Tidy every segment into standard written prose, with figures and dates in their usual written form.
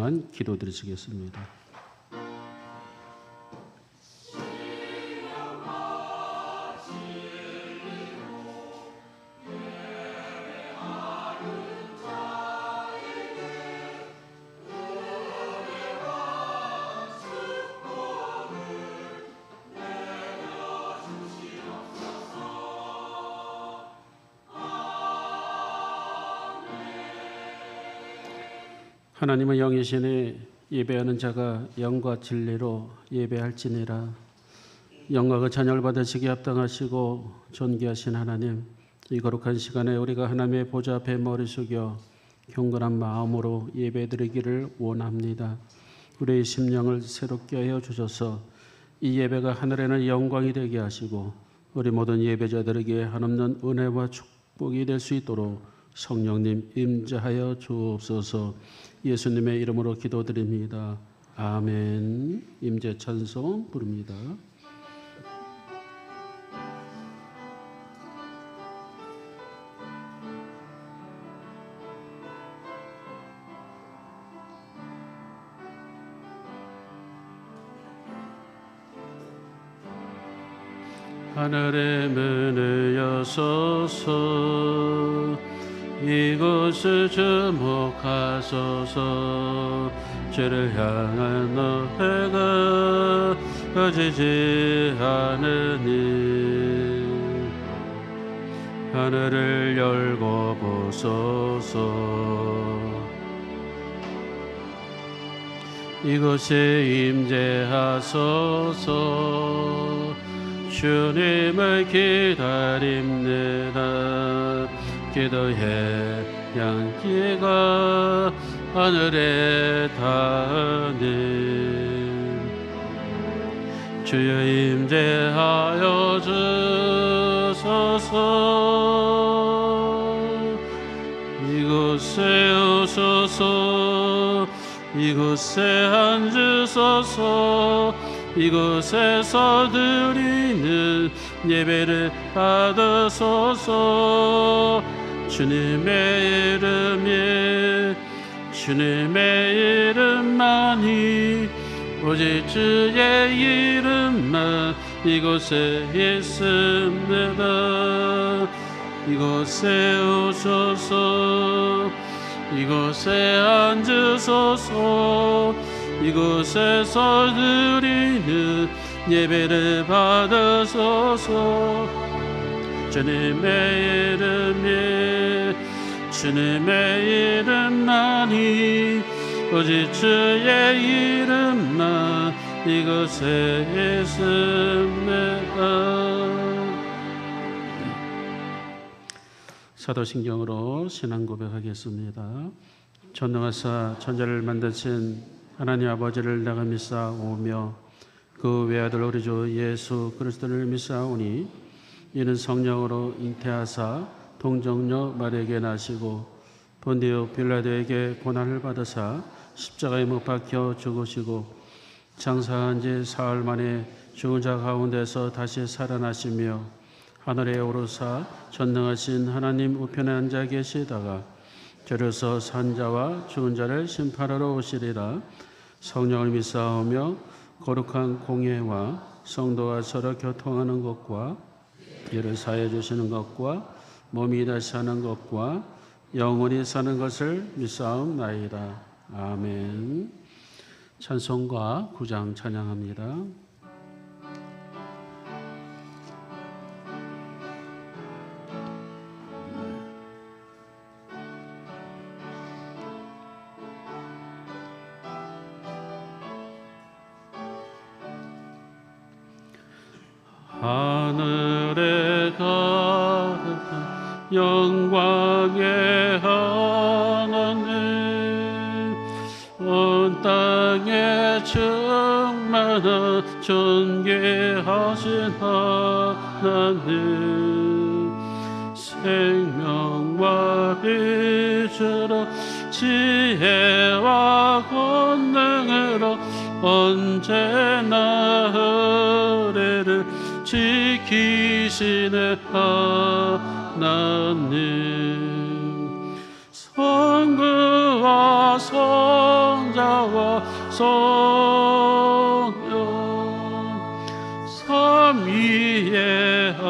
동안 기도드리시겠습니다. 하나님은 영이시니 예배하는 자가 영과 진리로 예배할지니라. 영광과 찬양을 받으시기에 합당하시고 존귀하신 하나님, 이 거룩한 시간에 우리가 하나님의 보좌 앞에 머리 숙여 경건한 마음으로 예배드리기를 원합니다. 우리의 심령을 새롭게 하여 주셔서 이 예배가 하늘에는 영광이 되게 하시고 우리 모든 예배자들에게 한없는 은혜와 축복이 될 수 있도록 성령님 임재하여 주옵소서. 예수님의 이름으로 기도드립니다. 아멘. 임재 찬송 부릅니다. 하늘의 문을 여소서, 이곳을 주목하소서. 주를 향한 노래가 꺼지지 않으니 하늘을 열고 보소서. 이곳에 임재하소서. 주님을 기다립니다. 기도의 향기가 하늘에 닿으니 주여 임재하여 주소서. 이곳에 오소서. 이곳에 앉으소서. 이곳에서 드리는 예배를 받으소서. 주님의 이름만이, 오직 주의 이름만 이곳에 있습니다. 이곳에 오소서. 이곳에 앉으소서. 이곳에서 드리는 예배를 받으소서. 주님의 이름만이, 오직 주의 이름만 이곳에 있습니다. 사도신경으로 신앙 고백하겠습니다. 전능하사 천지를 만드신 하나님 아버지를 내가 믿사오며 그 외아들 우리 주 예수 그리스도를 믿사오니 이는 성령으로 잉태하사 동정녀 마리아에게 나시고 본디오 빌라도에게 고난을 받으사 십자가에 못 박혀 죽으시고 장사한 지 사흘 만에 죽은 자 가운데서 다시 살아나시며 하늘에 오르사 전능하신 하나님 우편에 앉아 계시다가 저려서 산자와 죽은 자를 심판하러 오시리라. 성령을 믿사오며 거룩한 공예와 성도가 서로 교통하는 것과 죄를 사해 주시는 것과 몸이 다시 사는 것과 영원히 사는 것을 믿사옵나이다. 아멘. 찬송가 9장 찬양합니다. 하늘에 가득한 영광의 하나님, 온 땅에 충만한 존귀하신 하나님, 생명과 빛으로 지혜와 권능으로 언제나 의를 지키시는 하나님, 성부와 성자와 성자와 성령 삼위의 하나님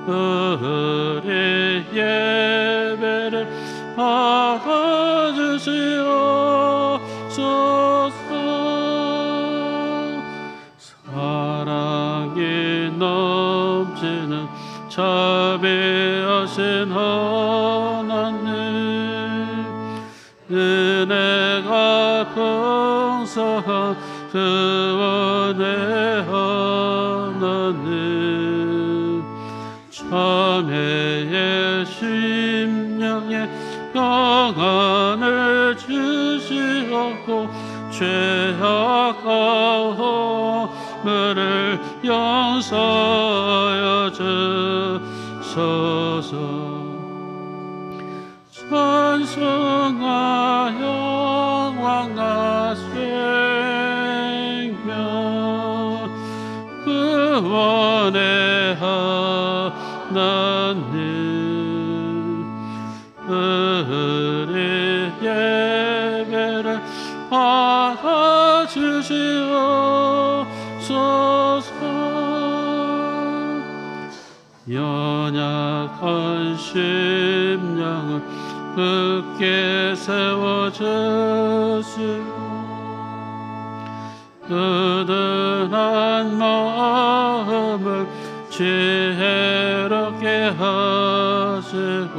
우리 예배를 받아주시옵소서. 사랑이 넘치는 자비하신 하나님 은혜가 풍성한 구원의 하나님 자매의 심령에 평안을 주시옵고 죄악 가함을 용서하여 주소서. 찬송과 영광과 생명 구원의 하나님 우리 예배를 받아주시옵소서. 연약한 심령을 굳게 세워주시고 든든한 마음을 지혜롭게 하시고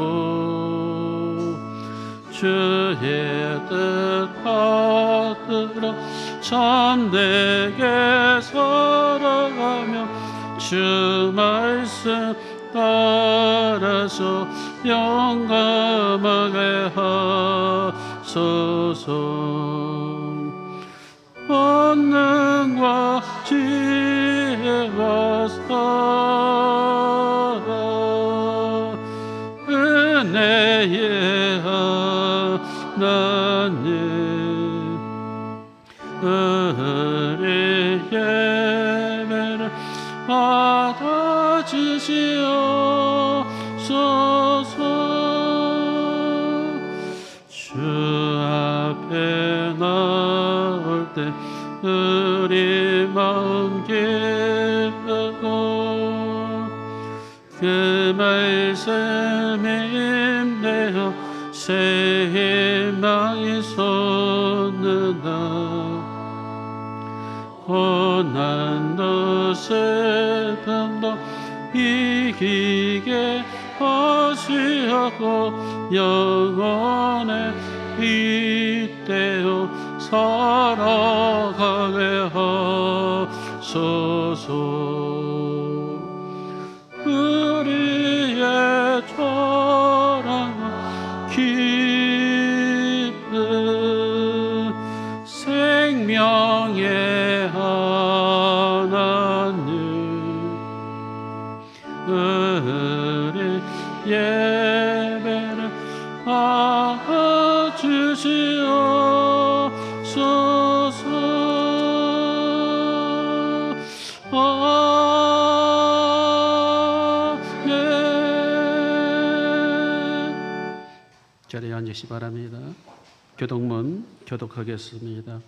주의 뜻 받들어 참되게 살아가며 주 말씀 따라서 영감하게 하소서. 권능과 지혜와 사랑 은혜의 하나님 우리 예배를 받아주시옵소서. 주 앞에 나올 때 우리 마음 기쁘고 그 말씀에 힘내어 새 희망이 솟는다. 고난도 슬픔도 이기게 하시고 영원에 빗대어 살아가게 하소서. 우리의 자랑과 기쁨 생명의 하나님 우리 예배를 받아주시옵소서. 아멘. 자리에 앉으시 바랍니다. 교독문 교독하겠습니다.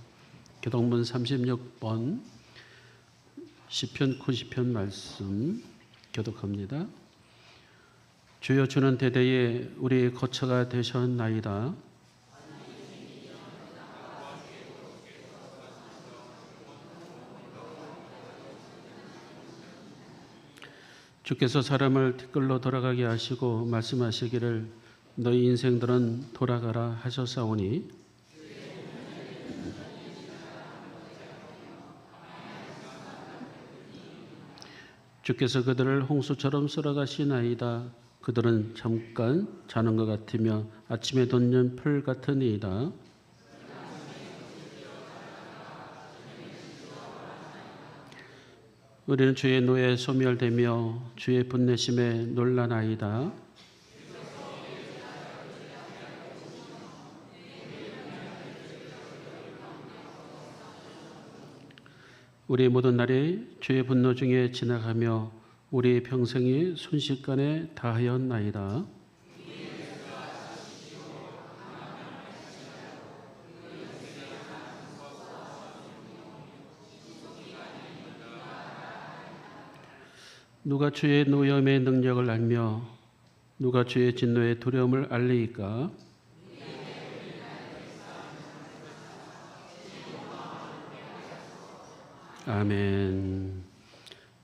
교독문 36번 시편 90편 말씀 교독합니다. 주여 주는 대대에 우리 거처가 되셨나이다. 주께서 사람을 티끌로 돌아가게 하시고 말씀하시기를 너희 인생들은 돌아가라 하셨사오니 주께서 그들을 홍수처럼 쓸어가시나이다. 그들은 잠깐 자는 것 같으며 아침에 돋는 풀 같으니이다. 우리는 주의 노에 소멸되며 주의 분내심에 놀라나이다. 우리 모든 날이 주의 분노 중에 지나가며 우리 평생이 순식간에 다하였나이다. 누가 주의 노염의 능력을 알며 누가 주의 진노의 두려움을 알리이까? 아멘.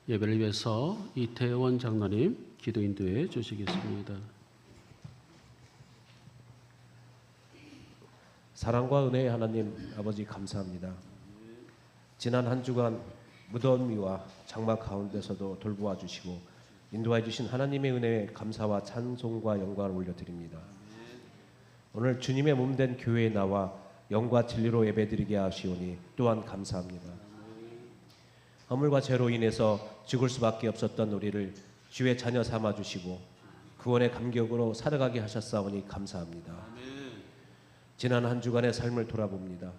예배를 위해서 이태원 장로님 기도 인도해 주시겠습니다. 사랑과 은혜의 하나님 아버지 감사합니다. 지난 한 주간 무더운 미와 장마 가운데서도 돌보아 주시고 인도해 주신 하나님의 은혜에 감사와 찬송과 영광을 올려드립니다. 오늘 주님의 몸된 교회에 나와 영과 진리로 예배드리게 하시오니 또한 감사합니다. 허물과 죄로 인해서 죽을 수밖에 없었던 우리를 주의 자녀 삼아 주시고 구원의 감격으로 살아가게 하셨사오니 감사합니다. 지난 한 주간의 삶을 돌아봅니다.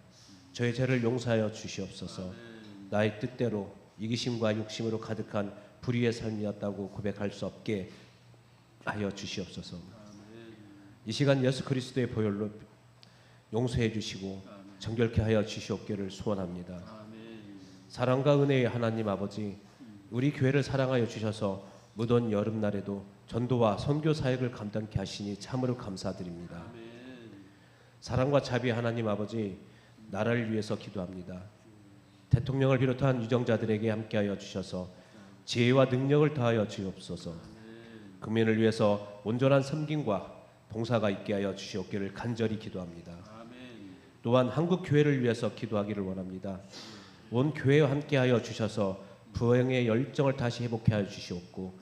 저의 죄를 용서하여 주시옵소서. 나의 뜻대로 이기심과 욕심으로 가득한 불의의 삶이었다고 고백할 수 없게 하여 주시옵소서. 이 시간 예수 그리스도의 보혈로 용서해 주시고 정결케 하여 주시옵기를 소원합니다. 사랑과 은혜의 하나님 아버지, 우리 교회를 사랑하여 주셔서 무더운 여름날에도 전도와 선교 사역을 감당케 하시니 참으로 감사드립니다. 사랑과 자비 하나님 아버지, 나라를 위해서 기도합니다. 대통령을 비롯한 유정자들에게 함께하여 주셔서 지혜와 능력을 다하여 주옵소서. 국민을 위해서 온전한 섬김과 봉사가 있게 하여 주시옵기를 간절히 기도합니다. 또한 한국 교회를 위해서 기도하기를 원합니다. 온 교회와 함께하여 주셔서 부흥의 열정을 다시 회복해 하여 주시옵고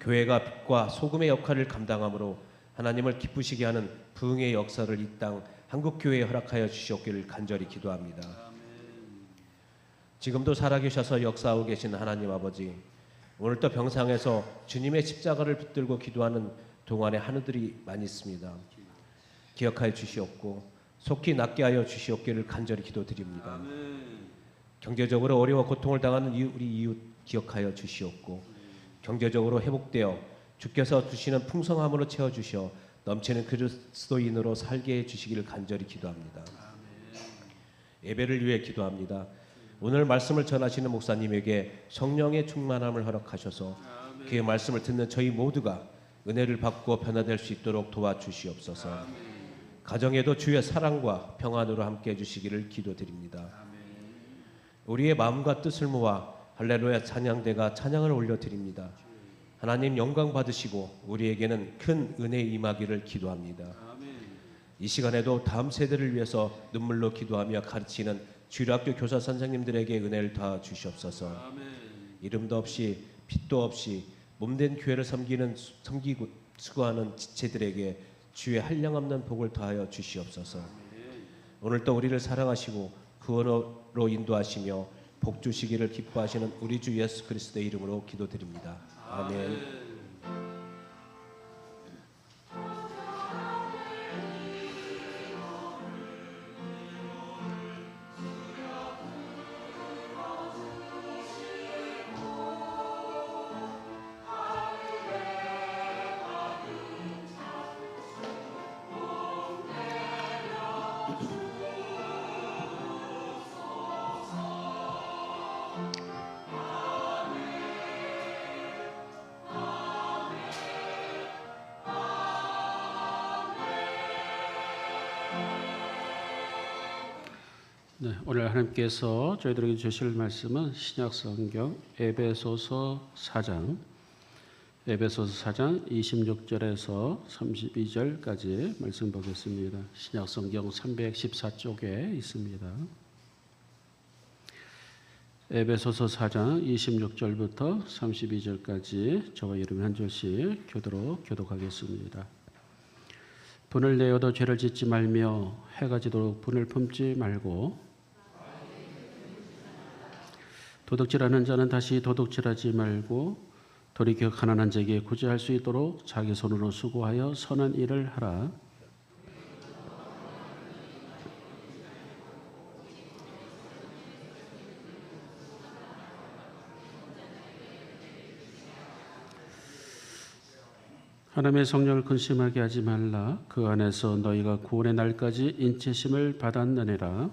교회가 빛과 소금의 역할을 감당함으로 하나님을 기쁘시게 하는 부흥의 역사를 이 땅 한국 교회에 허락하여 주시옵기를 간절히 기도합니다. 지금도 살아계셔서 역사하고 계신 하나님 아버지, 오늘도 병상에서 주님의 십자가를 붙들고 기도하는 동안의 하늘들이 많이 있습니다. 기억하여 주시옵고 속히 낫게 하여 주시옵기를 간절히 기도드립니다. 경제적으로 어려워 고통을 당하는 우리 이웃 기억하여 주시옵고 경제적으로 회복되어 주께서 주시는 풍성함으로 채워주셔 넘치는 그리스도인으로 살게 해주시기를 간절히 기도합니다. 예배를 위해 기도합니다. 오늘 말씀을 전하시는 목사님에게 성령의 충만함을 허락하셔서 그의 말씀을 듣는 저희 모두가 은혜를 받고 변화될 수 있도록 도와주시옵소서. 가정에도 주의 사랑과 평안으로 함께 해주시기를 기도드립니다. 우리의 마음과 뜻을 모아 할렐루야 찬양대가 찬양을 올려드립니다. 하나님 영광 받으시고 우리에게는 큰 은혜 임하기를 기도합니다. 이 시간에도 다음 세대를 위해서 눈물로 기도하며 가르치는 주일학교 교사 선생님들에게 은혜를 다 주시옵소서. 이름도 없이 빛도 없이 몸된 교회를 섬기고 수고하는 지체들에게 주의 한량없는 복을 더하여 주시옵소서. 오늘도 우리를 사랑하시고 구원으로 인도하시며 복 주시기를 기뻐하시는 우리 주 예수 그리스도의 이름으로 기도드립니다. 아멘. 네, 오늘 하나님께서 저희들에게 주실 말씀은 신약성경 에베소서 4장 26절에서 32절까지 말씀 보겠습니다. 신약성경 314쪽에 있습니다. 에베소서 4장 26절부터 32절까지 저와 여러분 한 절씩 교독하겠습니다. 분을 내어도 죄를 짓지 말며 해가 지도록 분을 품지 말고 도둑질하는 자는 다시 도둑질하지 말고 돌이켜 가난한 자에게 구제할 수 있도록 자기 손으로 수고하여 선한 일을 하라. 하나님의 성령을 근심하게 하지 말라. 그 안에서 너희가 구원의 날까지 인치심을 받았느니라.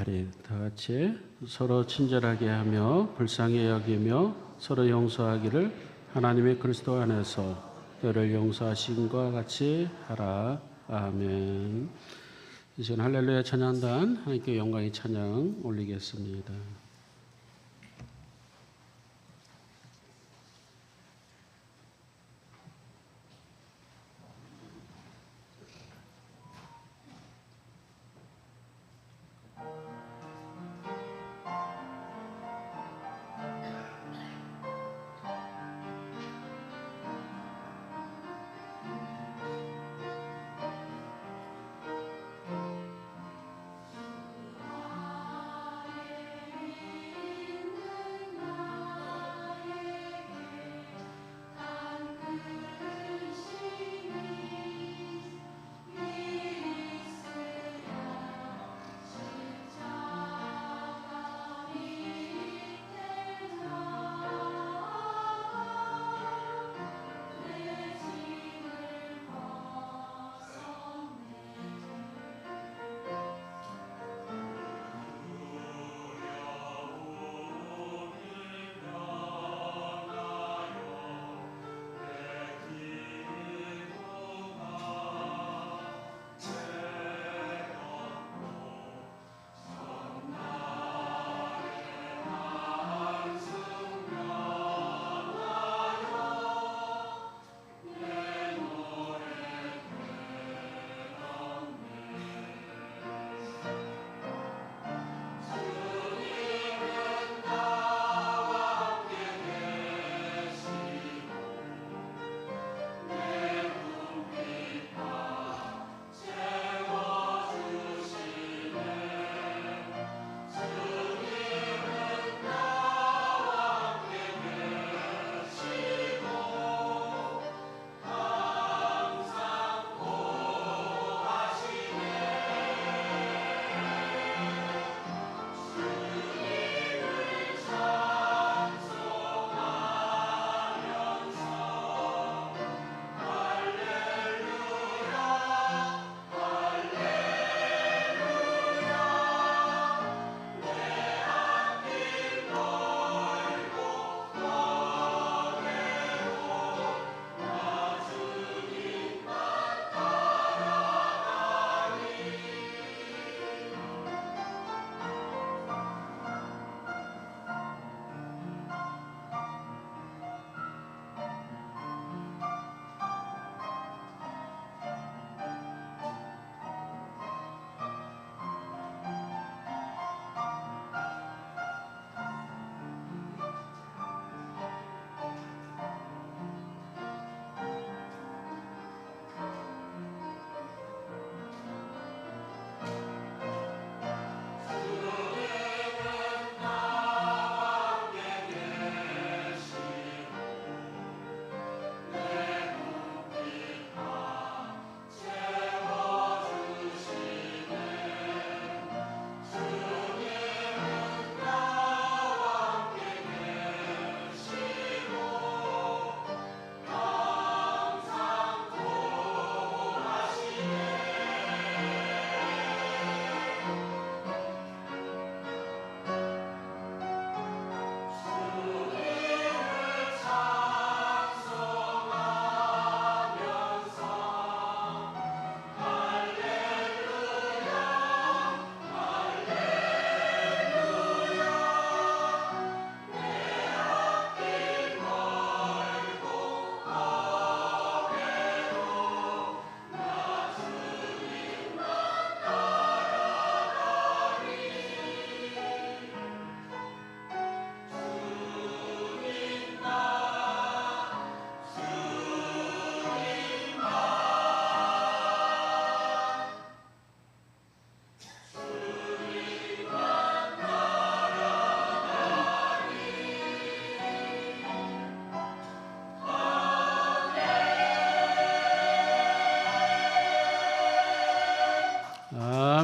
기도하리. 다 같이 서로 친절하게 하며 불쌍히 여기며 서로 용서하기를 하나님의 그리스도 안에서 너를 용서하심과 같이 하라. 아멘. 이제 할렐루야 찬양단 하나님께 영광의 찬양 올리겠습니다.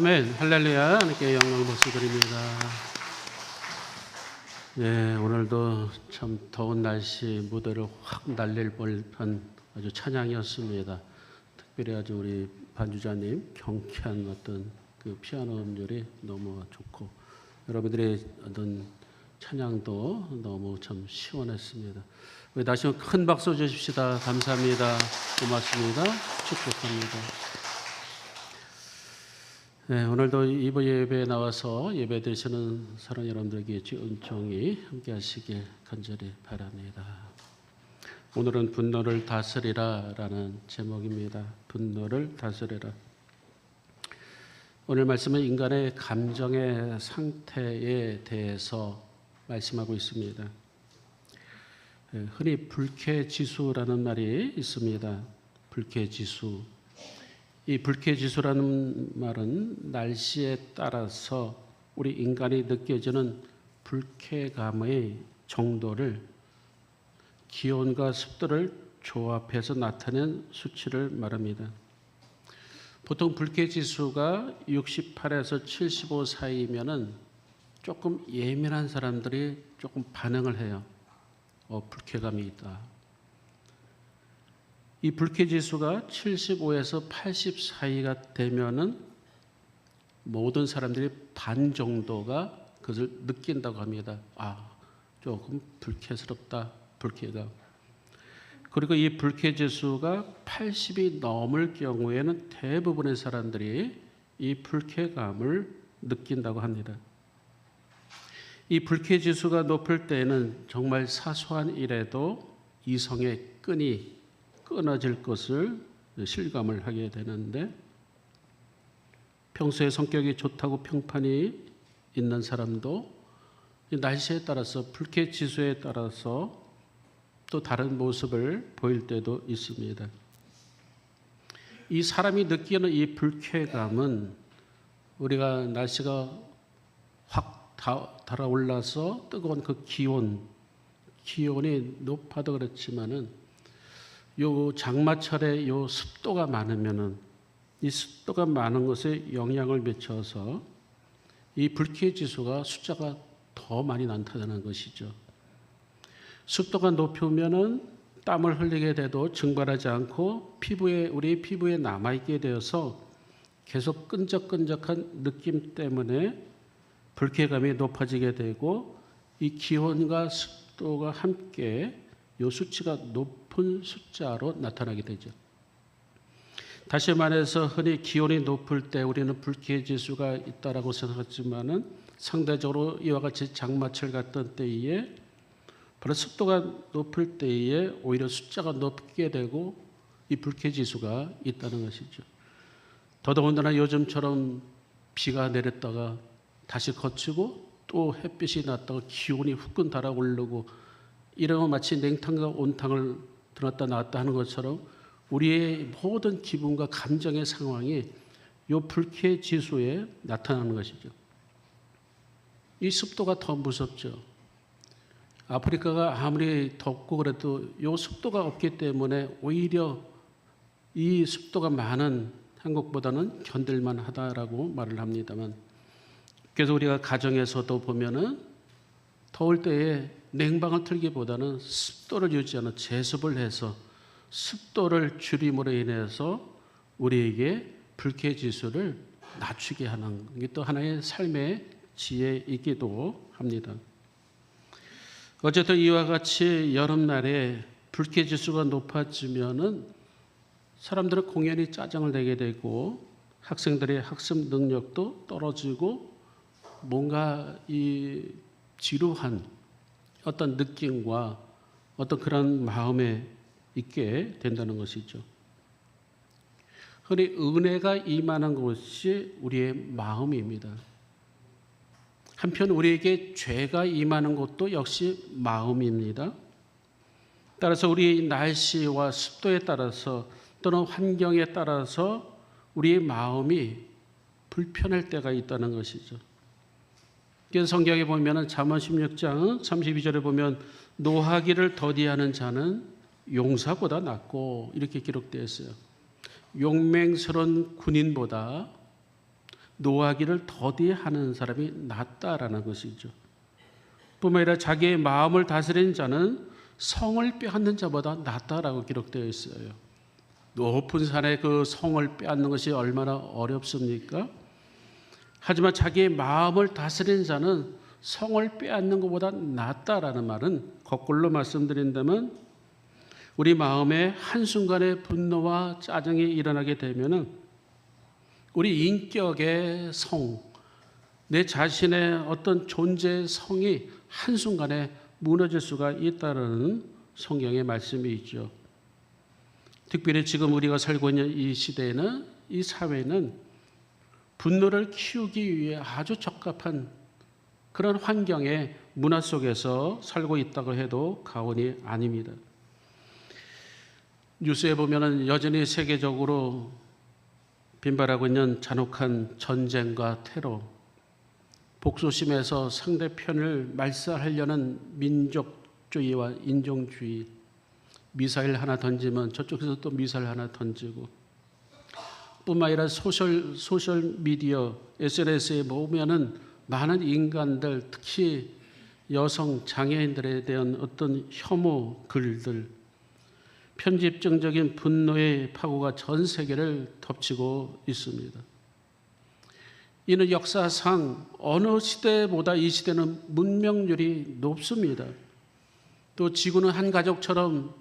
아멘. 할렐루야. 하나님께 영광 모시드립니다. 예, 오늘도 참 더운 날씨 무대를 확 날릴 뻔한 아주 찬양이었습니다. 특별히 아주 우리 반주자님 경쾌한 어떤 그 피아노 음률이 너무 좋고 여러분들의 어떤 찬양도 너무 참 시원했습니다. 우리 다시 한번 큰 박수 주십시다. 감사합니다. 고맙습니다. 축복합니다. 네, 오늘도 이번 예배에 나와서 예배 드리시는 사랑 여러분들에게 주의 은총이 함께 하시길 간절히 바랍니다. 오늘은 분노를 다스리라 라는 제목입니다. 분노를 다스리라. 오늘 말씀은 인간의 감정의 상태에 대해서 말씀하고 있습니다. 흔히 불쾌지수라는 말이 있습니다. 불쾌지수. 이 불쾌지수라는 말은 날씨에 따라서 우리 인간이 느껴지는 불쾌감의 정도를 기온과 습도를 조합해서 나타낸 수치를 말합니다. 보통 불쾌지수가 68에서 75 사이면은 조금 예민한 사람들이 조금 반응을 해요. 불쾌감이 있다. 이 불쾌지수가 75에서 80 사이가 되면은 모든 사람들이 반 정도가 그것을 느낀다고 합니다. 조금 불쾌스럽다. 불쾌감. 그리고 이 불쾌지수가 80이 넘을 경우에는 대부분의 사람들이 이 불쾌감을 느낀다고 합니다. 이 불쾌지수가 높을 때에는 정말 사소한 일에도 이성의 끈이 끊어질 것을 실감을 하게 되는데 평소에 성격이 좋다고 평판이 있는 사람도 날씨에 따라서 불쾌지수에 따라서 또 다른 모습을 보일 때도 있습니다. 이 사람이 느끼는 이 불쾌감은 우리가 날씨가 확 달아올라서 뜨거운 그 기온이 높아도 그렇지만은 요 장마철에 요 습도가 많으면은 이 습도가 많은 것에 영향을 미쳐서 이 불쾌지수가 숫자가 더 많이 나타나는 것이죠. 습도가 높으면은 땀을 흘리게 돼도 증발하지 않고 우리 피부에 남아있게 되어서 계속 끈적끈적한 느낌 때문에 불쾌감이 높아지게 되고 이 기온과 습도가 함께 이 수치가 높은 숫자로 나타나게 되죠. 다시 말해서 흔히 기온이 높을 때 우리는 불쾌지수가 있다라고 생각하지만은 상대적으로 이와 같이 장마철 같은 때에 바로 습도가 높을 때에 오히려 숫자가 높게 되고 이 불쾌지수가 있다는 것이죠. 더더군다나 요즘처럼 비가 내렸다가 다시 거치고 또 햇빛이 났다가 기온이 후끈 달아오르고 이러면 마치 냉탕과 온탕을 들었다 놨다 하는 것처럼 우리의 모든 기분과 감정의 상황이 이 불쾌지수에 나타나는 것이죠. 이 습도가 더 무섭죠. 아프리카가 아무리 덥고 그래도 이 습도가 없기 때문에 오히려 이 습도가 많은 한국보다는 견딜만 하다라고 말을 합니다만 그래서 우리가 가정에서도 보면은 더울 때에 냉방을 틀기보다는 습도를 유지하는 제습을 해서 습도를 줄임으로 인해서 우리에게 불쾌지수를 낮추게 하는 게 또 하나의 삶의 지혜이기도 합니다. 어쨌든 이와 같이 여름날에 불쾌지수가 높아지면은 사람들은 공연히 짜증을 내게 되고 학생들의 학습 능력도 떨어지고 뭔가 이 지루한 어떤 느낌과 어떤 그런 마음에 있게 된다는 것이죠. 흔히 은혜가 임하는 것이 우리의 마음입니다. 한편 우리에게 죄가 임하는 것도 역시 마음입니다. 따라서 우리 날씨와 습도에 따라서 또는 환경에 따라서 우리의 마음이 불편할 때가 있다는 것이죠. 그래서 성경에 보면 잠언 16장 32절에 보면 노하기를 더디하는 자는 용사보다 낫고 이렇게 기록되어 있어요. 용맹스러운 군인보다 노하기를 더디하는 사람이 낫다라는 것이죠. 뿐만 아니라 자기의 마음을 다스리는 자는 성을 빼앗는 자보다 낫다라고 기록되어 있어요. 높은 산에 그 성을 빼앗는 것이 얼마나 어렵습니까? 하지만 자기의 마음을 다스리는 자는 성을 빼앗는 것보다 낫다라는 말은 거꾸로 말씀드린다면 우리 마음에 한순간에 분노와 짜증이 일어나게 되면은 우리 인격의 성, 내 자신의 어떤 존재의 성이 한순간에 무너질 수가 있다는 성경의 말씀이 있죠. 특별히 지금 우리가 살고 있는 이 시대에는, 이 사회는 분노를 키우기 위해 아주 적합한 그런 환경의 문화 속에서 살고 있다고 해도 과언이 아닙니다. 뉴스에 보면은 여전히 세계적으로 빈발하고 있는 잔혹한 전쟁과 테러, 복수심에서 상대편을 말살하려는 민족주의와 인종주의, 미사일 하나 던지면 저쪽에서 또 미사일 하나 던지고, 뿐만 아니라 소셜 미디어, SNS에 보면은 많은 인간들, 특히 여성 장애인들에 대한 어떤 혐오 글들, 편집증적인 분노의 파고가 전 세계를 덮치고 있습니다. 이는 역사상 어느 시대보다 이 시대는 문명률이 높습니다. 또 지구는 한 가족처럼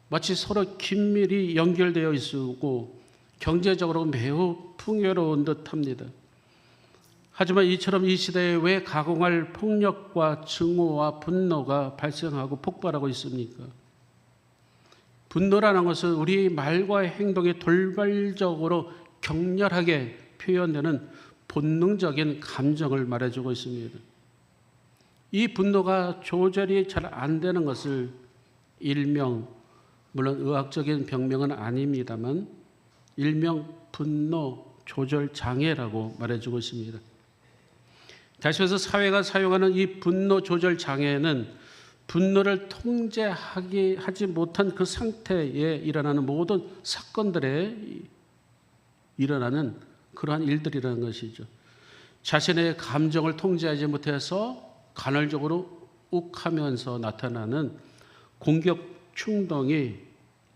마치 서로 긴밀히 연결되어 있고 경제적으로 매우 풍요로운 듯합니다. 하지만 이처럼 이 시대에 왜 가공할 폭력과 증오와 분노가 발생하고 폭발하고 있습니까? 분노라는 것은 우리 말과 행동이 돌발적으로 격렬하게 표현되는 본능적인 감정을 말해주고 있습니다. 이 분노가 조절이 잘 안 되는 것을 일명, 물론 의학적인 병명은 아닙니다만 일명 분노 조절 장애라고 말해주고 있습니다. 다시 말해서 사회가 사용하는 이 분노 조절 장애는 분노를 통제하지 못한 그 상태에 일어나는 모든 사건들에 일어나는 그러한 일들이라는 것이죠. 자신의 감정을 통제하지 못해서 간헐적으로 욱하면서 나타나는 공격 충동이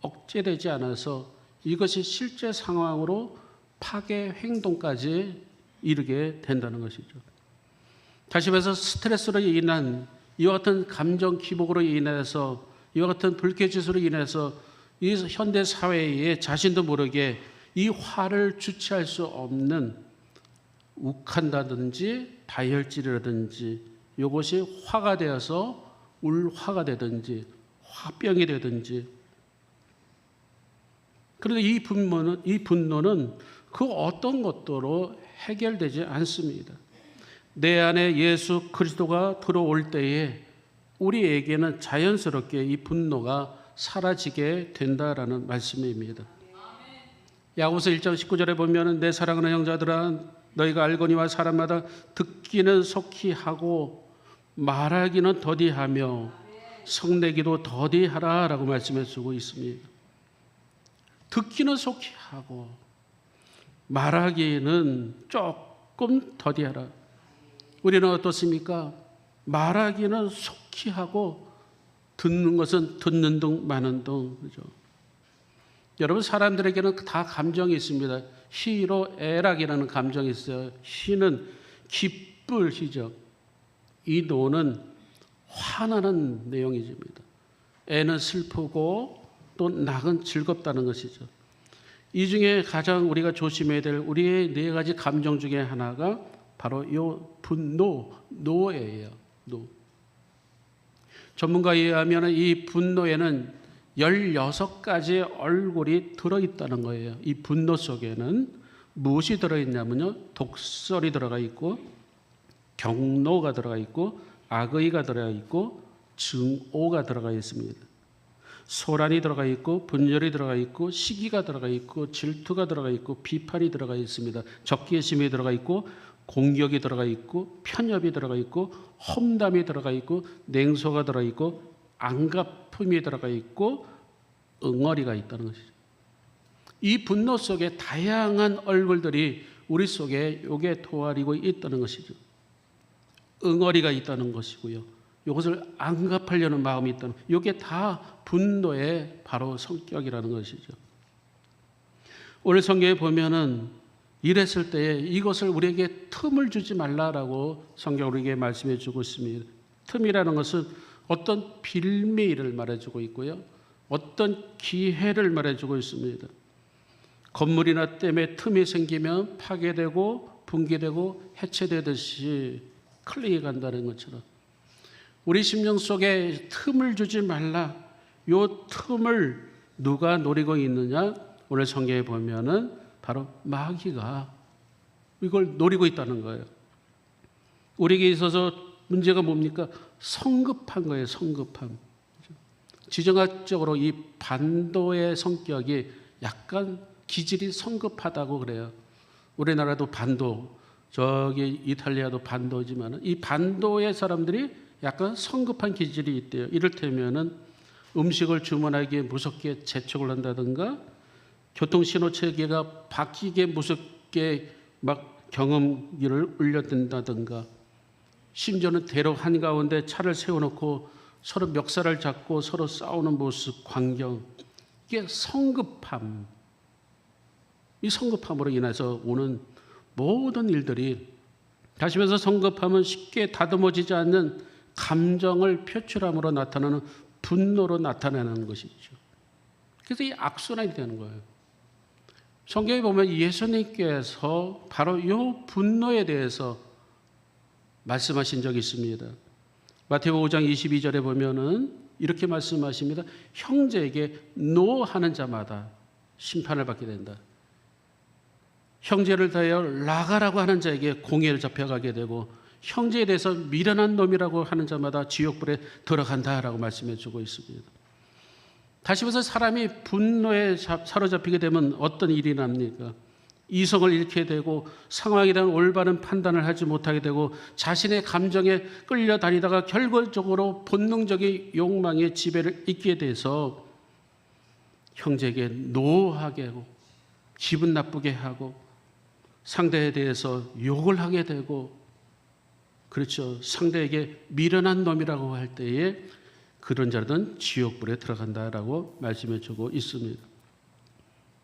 억제되지 않아서 이것이 실제 상황으로 파괴 행동까지 이르게 된다는 것이죠. 다시 말해서 스트레스로 인한 이와 같은 감정 기복으로 인해서, 이와 같은 불쾌지수로 인해서 이 현대 사회에 자신도 모르게 이 화를 주체할 수 없는 욱한다든지 다혈질이라든지 이것이 화가 되어서 울화가 되든지 화병이 되든지, 그런데 이 분노는 그 어떤 것도로 해결되지 않습니다. 내 안에 예수 그리스도가 들어올 때에 우리에게는 자연스럽게 이 분노가 사라지게 된다라는 말씀입니다. 야고보서 1장 19절에 보면 내 사랑하는 형제들아 너희가 알거니와 사람마다 듣기는 속히 하고 말하기는 더디하며 성내기도 더디하라 라고 말씀해 주고 있습니다. 듣기는 속히 하고 말하기는 조금 더디하라. 우리는 어떻습니까? 말하기는 속히 하고 듣는 것은 듣는 둥 마는 둥. 그죠? 여러분, 사람들에게는 다 감정이 있습니다. 희로애락이라는 감정이 있어요. 희는 기쁠 희죠. 이 노는 화나는 내용이집니다. 애는 슬프고 또 낙은 즐겁다는 것이죠. 이 중에 가장 우리가 조심해야 될 우리의 네 가지 감정 중에 하나가 바로 이 분노, 노예요. 노. 전문가에 의하면 이 분노에는 16가지 얼굴이 들어있다는 거예요. 이 분노 속에는 무엇이 들어있냐면요, 독설이 들어가 있고 경노가 들어가 있고 악의가 들어가 있고 증오가 들어가 있습니다. 소란이 들어가 있고 분열이 들어가 있고 시기가 들어가 있고 질투가 들어가 있고 비판이 들어가 있습니다. 적개심이 들어가 있고 공격이 들어가 있고 편협이 들어가 있고 험담이 들어가 있고 냉소가 들어가 있고 안갚음이 들어가 있고 응어리가 있다는 것이죠. 이 분노 속에 다양한 얼굴들이 우리 속에 요게 도아리고 있다는 것이죠. 응어리가 있다는 것이고요. 이것을 안갚으려는 마음이 있다는, 이게 다 분노의 바로 성격이라는 것이죠. 오늘 성경에 보면은 이랬을 때에 이것을 우리에게 틈을 주지 말라라고 성경 우리에게 말씀해 주고 있습니다. 틈이라는 것은 어떤 빌미를 말해주고 있고요, 어떤 기회를 말해주고 있습니다. 건물이나 댐에 틈이 생기면 파괴되고 붕괴되고 해체되듯이 클릭이 간다는 것처럼 우리 심령 속에 틈을 주지 말라. 요 틈을 누가 노리고 있느냐? 오늘 성경에 보면은 바로 마귀가 이걸 노리고 있다는 거예요. 우리에게 있어서 문제가 뭡니까? 성급한 거예요. 성급함. 지정학적으로 이 반도의 성격이 약간 기질이 성급하다고 그래요. 우리나라도 반도, 저기 이탈리아도 반도지만 이 반도의 사람들이 약간 성급한 기질이 있대요. 이를테면은 음식을 주문하기에 무섭게 재촉을 한다든가, 교통신호체계가 바뀌게 무섭게 막 경음기를 울려댄다든가, 심지어는 대로 한가운데 차를 세워놓고 서로 멱살을 잡고 서로 싸우는 모습, 광경, 이게 성급함. 이 성급함으로 인해서 오는 모든 일들이, 다시 말해서 성급함은 쉽게 다듬어지지 않는 감정을 표출함으로 나타나는 분노로 나타나는 것이죠. 그래서 이 악순환이 되는 거예요. 성경에 보면 예수님께서 바로 이 분노에 대해서 말씀하신 적이 있습니다. 마태복음 5장 22절에 보면은 이렇게 말씀하십니다. 형제에게 노하는 자마다 심판을 받게 된다. 형제를 대하여 나가라고 하는 자에게 공의를 잡혀가게 되고, 형제에 대해서 미련한 놈이라고 하는 자마다 지옥불에 들어간다라고 말씀해 주고 있습니다. 다시 말해서 사람이 분노에 사로잡히게 되면 어떤 일이 납니까? 이성을 잃게 되고 상황에 대한 올바른 판단을 하지 못하게 되고 자신의 감정에 끌려다니다가 결과적으로 본능적인 욕망의 지배를 잊게 돼서 형제에게 노하게 하고 기분 나쁘게 하고 상대에 대해서 욕을 하게 되고, 그렇죠, 상대에게 미련한 놈이라고 할 때에 그런 자들은 지옥불에 들어간다라고 말씀해 주고 있습니다.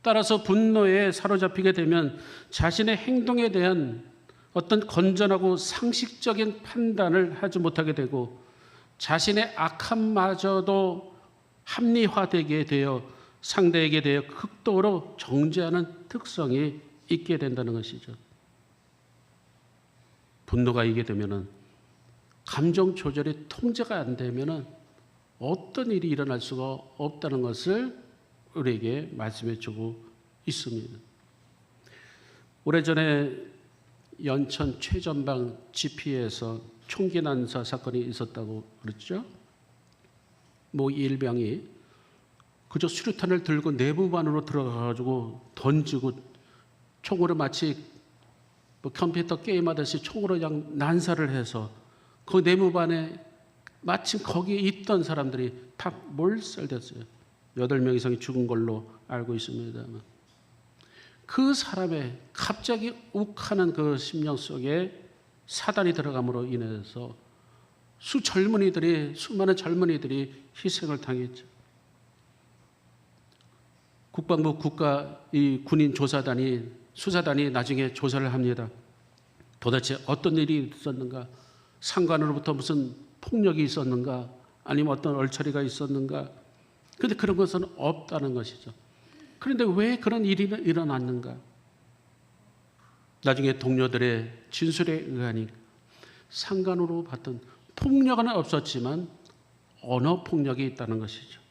따라서 분노에 사로잡히게 되면 자신의 행동에 대한 어떤 건전하고 상식적인 판단을 하지 못하게 되고 자신의 악함마저도 합리화되게 되어 상대에게 대해 극도로 정죄하는 특성이 있게 된다는 것이죠. 분노가 이게 되면은, 감정 조절이 통제가 안 되면은 어떤 일이 일어날 수가 없다는 것을 우리에게 말씀해 주고 있습니다. 오래전에 연천 최전방 GP에서 총기 난사 사건이 있었다고 그랬죠. 모 일병이 그저 수류탄을 들고 내부반으로 들어가가지고 던지고 총으로 마치 뭐 컴퓨터 게임하듯이 총으로 그냥 난사를 해서 그 내무반에 마침 거기에 있던 사람들이 다 몰살됐어요. 8명 이상이 죽은 걸로 알고 있습니다만, 그 사람의 갑자기 욱하는 그 심령 속에 사단이 들어감으로 인해서 수많은 젊은이들이 희생을 당했죠. 국방부 군인 수사단이 나중에 조사를 합니다. 도대체 어떤 일이 있었는가? 상관으로부터 무슨 폭력이 있었는가? 아니면 어떤 얼처리가 있었는가? 그런데 그런 것은 없다는 것이죠. 그런데 왜 그런 일이 일어났는가? 나중에 동료들의 진술에 의하니 상관으로 봤던 폭력은 없었지만 언어 폭력이 있다는 것이죠.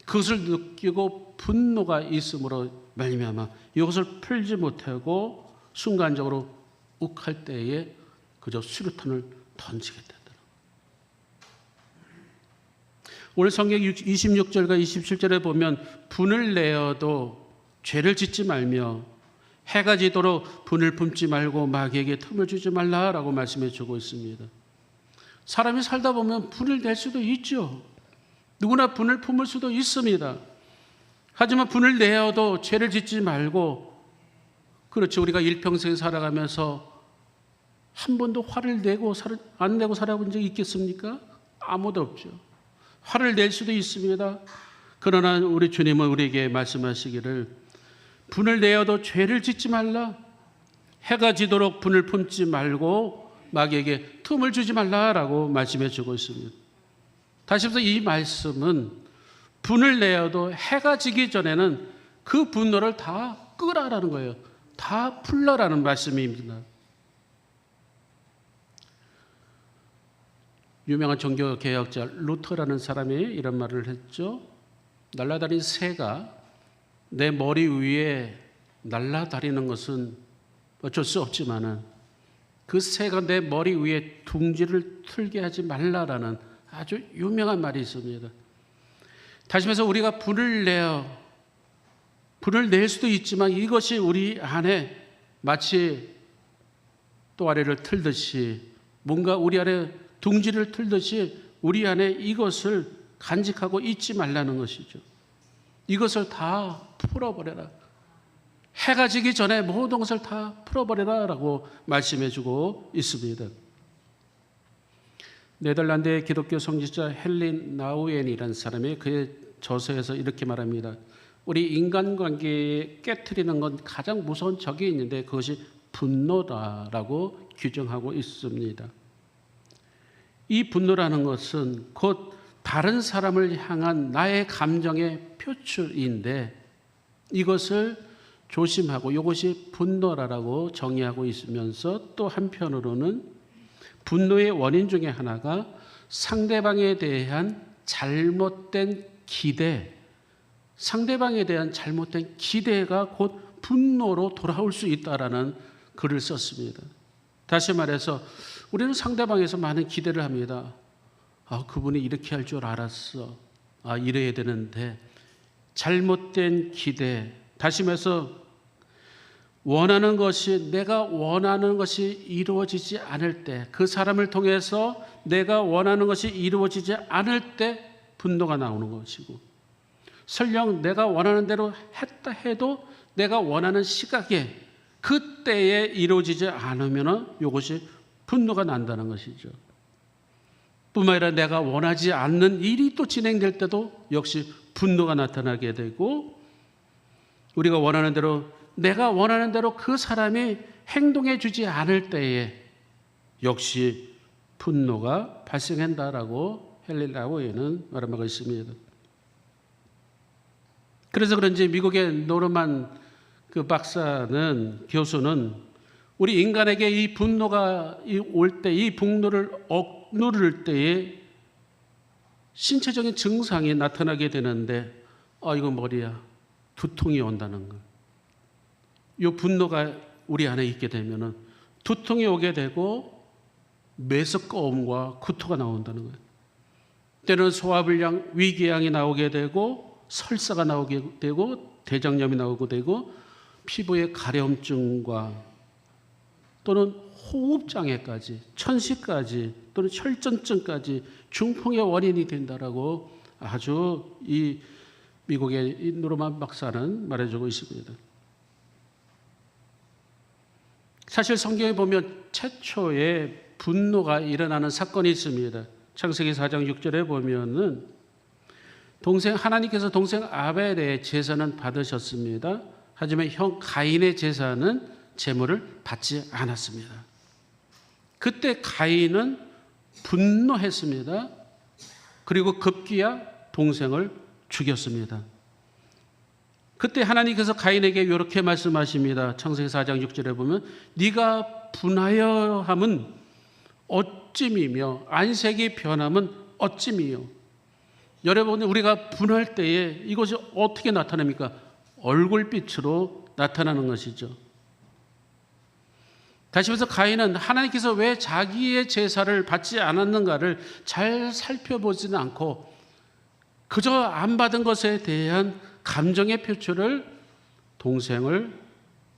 그것을 느끼고 분노가 있음으로 말미암아 이것을 풀지 못하고 순간적으로 욱할 때에 그저 수류탄을 던지게 된다. 오늘 성경 26절과 27절에 보면 분을 내어도 죄를 짓지 말며 해가 지도록 분을 품지 말고 마귀에게 틈을 주지 말라라고 말씀해 주고 있습니다. 사람이 살다 보면 분을 낼 수도 있죠. 누구나 분을 품을 수도 있습니다. 하지만 분을 내어도 죄를 짓지 말고, 그렇죠, 우리가 일평생 살아가면서 한 번도 화를 안 내고 살아본 적이 있겠습니까? 아무도 없죠. 화를 낼 수도 있습니다. 그러나 우리 주님은 우리에게 말씀하시기를 분을 내어도 죄를 짓지 말라. 해가 지도록 분을 품지 말고 마귀에게 틈을 주지 말라라고 말씀해 주고 있습니다. 다시 말해서 이 말씀은 분을 내어도 해가 지기 전에는 그 분노를 다 끄라라는 거예요. 다 풀러라는 말씀입니다. 유명한 종교개혁자 루터라는 사람이 이런 말을 했죠. 날아다니는 새가 내 머리 위에 날아다니는 것은 어쩔 수 없지만은 그 새가 내 머리 위에 둥지를 틀게 하지 말라라는 아주 유명한 말이 있습니다. 다시 말해서 우리가 분을 낼 수도 있지만 이것이 우리 안에 마치 또아래를 틀듯이 뭔가 우리 안에 둥지를 틀듯이 우리 안에 이것을 간직하고 잊지 말라는 것이죠. 이것을 다 풀어버려라. 해가 지기 전에 모든 것을 다 풀어버려라 라고 말씀해 주고 있습니다. 네덜란드의 기독교 성직자 헬린 나우엔이라는 사람이 그의 저서에서 이렇게 말합니다. 우리 인간관계에 깨트리는 건 가장 무서운 적이 있는데 그것이 분노다라고 규정하고 있습니다. 이 분노라는 것은 곧 다른 사람을 향한 나의 감정의 표출인데 이것을 조심하고 이것이 분노라고 정의하고 있으면서 또 한편으로는 분노의 원인 중에 하나가 상대방에 대한 잘못된 기대, 상대방에 대한 잘못된 기대가 곧 분노로 돌아올 수 있다라는 글을 썼습니다. 다시 말해서 우리는 상대방에서 많은 기대를 합니다. 그분이 이렇게 할 줄 알았어. 이래야 되는데. 잘못된 기대. 다시 말해서 내가 원하는 것이 이루어지지 않을 때, 그 사람을 통해서 내가 원하는 것이 이루어지지 않을 때 분노가 나오는 것이고, 설령 내가 원하는 대로 했다 해도 내가 원하는 시각에 그때에 이루어지지 않으면 이것이 분노가 난다는 것이죠. 뿐만 아니라 내가 원하지 않는 일이 또 진행될 때도 역시 분노가 나타나게 되고, 우리가 원하는 대로, 내가 원하는 대로 그 사람이 행동해 주지 않을 때에 역시 분노가 발생한다라고 헬린 나우엔은 말하고 있습니다. 그래서 그런지 미국의 노르만 그 박사는, 교수는 우리 인간에게 이 분노가 올 때, 이 분노를 억누를 때에 신체적인 증상이 나타나게 되는데, 이거 머리야, 두통이 온다는 거. 이 분노가 우리 안에 있게 되면은 두통이 오게 되고 메스꺼움과 구토가 나온다는 거예요. 때로는 소화불량, 위궤양이 나오게 되고 설사가 나오게 되고 대장염이 나오게 되고 피부의 가려움증과 또는 호흡장애까지, 천식까지 또는 혈전증까지 중풍의 원인이 된다라고 아주 이 미국의 이 노르만 박사는 말해주고 있습니다. 사실 성경에 보면 최초의 분노가 일어나는 사건이 있습니다. 창세기 4장 6절에 보면은 하나님께서 동생 아벨의 제사는 받으셨습니다. 하지만 형 가인의 제사는 제물을 받지 않았습니다. 그때 가인은 분노했습니다. 그리고 급기야 동생을 죽였습니다. 그때 하나님께서 가인에게 이렇게 말씀하십니다. 창세기 4장 6절에 보면 네가 분하여 함은 어찜이며 안색이 변함은 어찜이요. 여러분, 우리가 분할 때에 이것이 어떻게 나타납니까? 얼굴빛으로 나타나는 것이죠. 다시 말해서 가인은 하나님께서 왜 자기의 제사를 받지 않았는가를 잘 살펴보지는 않고 그저 안 받은 것에 대한 감정의 표출을 동생을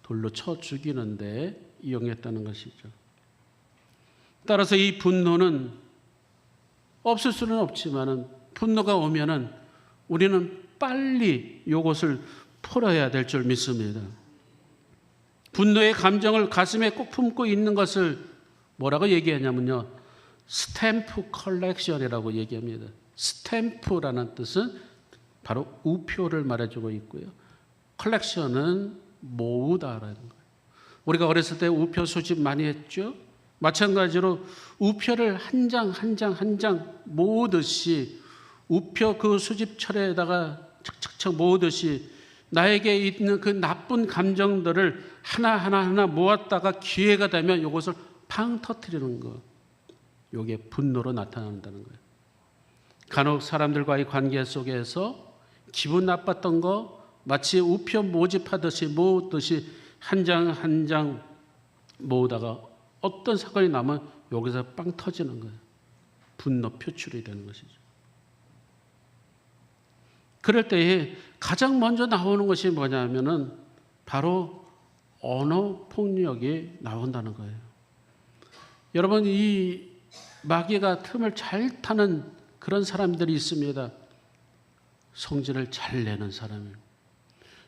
돌로 쳐 죽이는데 이용했다는 것이죠. 따라서 이 분노는 없을 수는 없지만은 분노가 오면은 우리는 빨리 이것을 풀어야 될 줄 믿습니다. 분노의 감정을 가슴에 꼭 품고 있는 것을 뭐라고 얘기하냐면요, 스탬프 컬렉션이라고 얘기합니다. 스탬프라는 뜻은 바로 우표를 말해주고 있고요. 컬렉션은 모으다라는 거예요. 우리가 어렸을 때 우표 수집 많이 했죠. 마찬가지로 우표를 한 장 한 장 모으듯이 우표 그 수집철에다가 착착착 모으듯이 나에게 있는 그 나쁜 감정들을 하나 모았다가 기회가 되면 이것을 팡 터뜨리는 거. 이게 분노로 나타난다는 거예요. 간혹 사람들과의 관계 속에서 기분 나빴던 거 마치 우표 모집하듯이 모으듯이 한 장 한 장 모으다가 어떤 사건이 나면 여기서 빵 터지는 거예요. 분노 표출이 되는 것이죠. 그럴 때에 가장 먼저 나오는 것이 뭐냐면은 바로 언어 폭력이 나온다는 거예요. 여러분, 이 마귀가 틈을 잘 타는 그런 사람들이 있습니다. 성질을 잘 내는 사람이에요.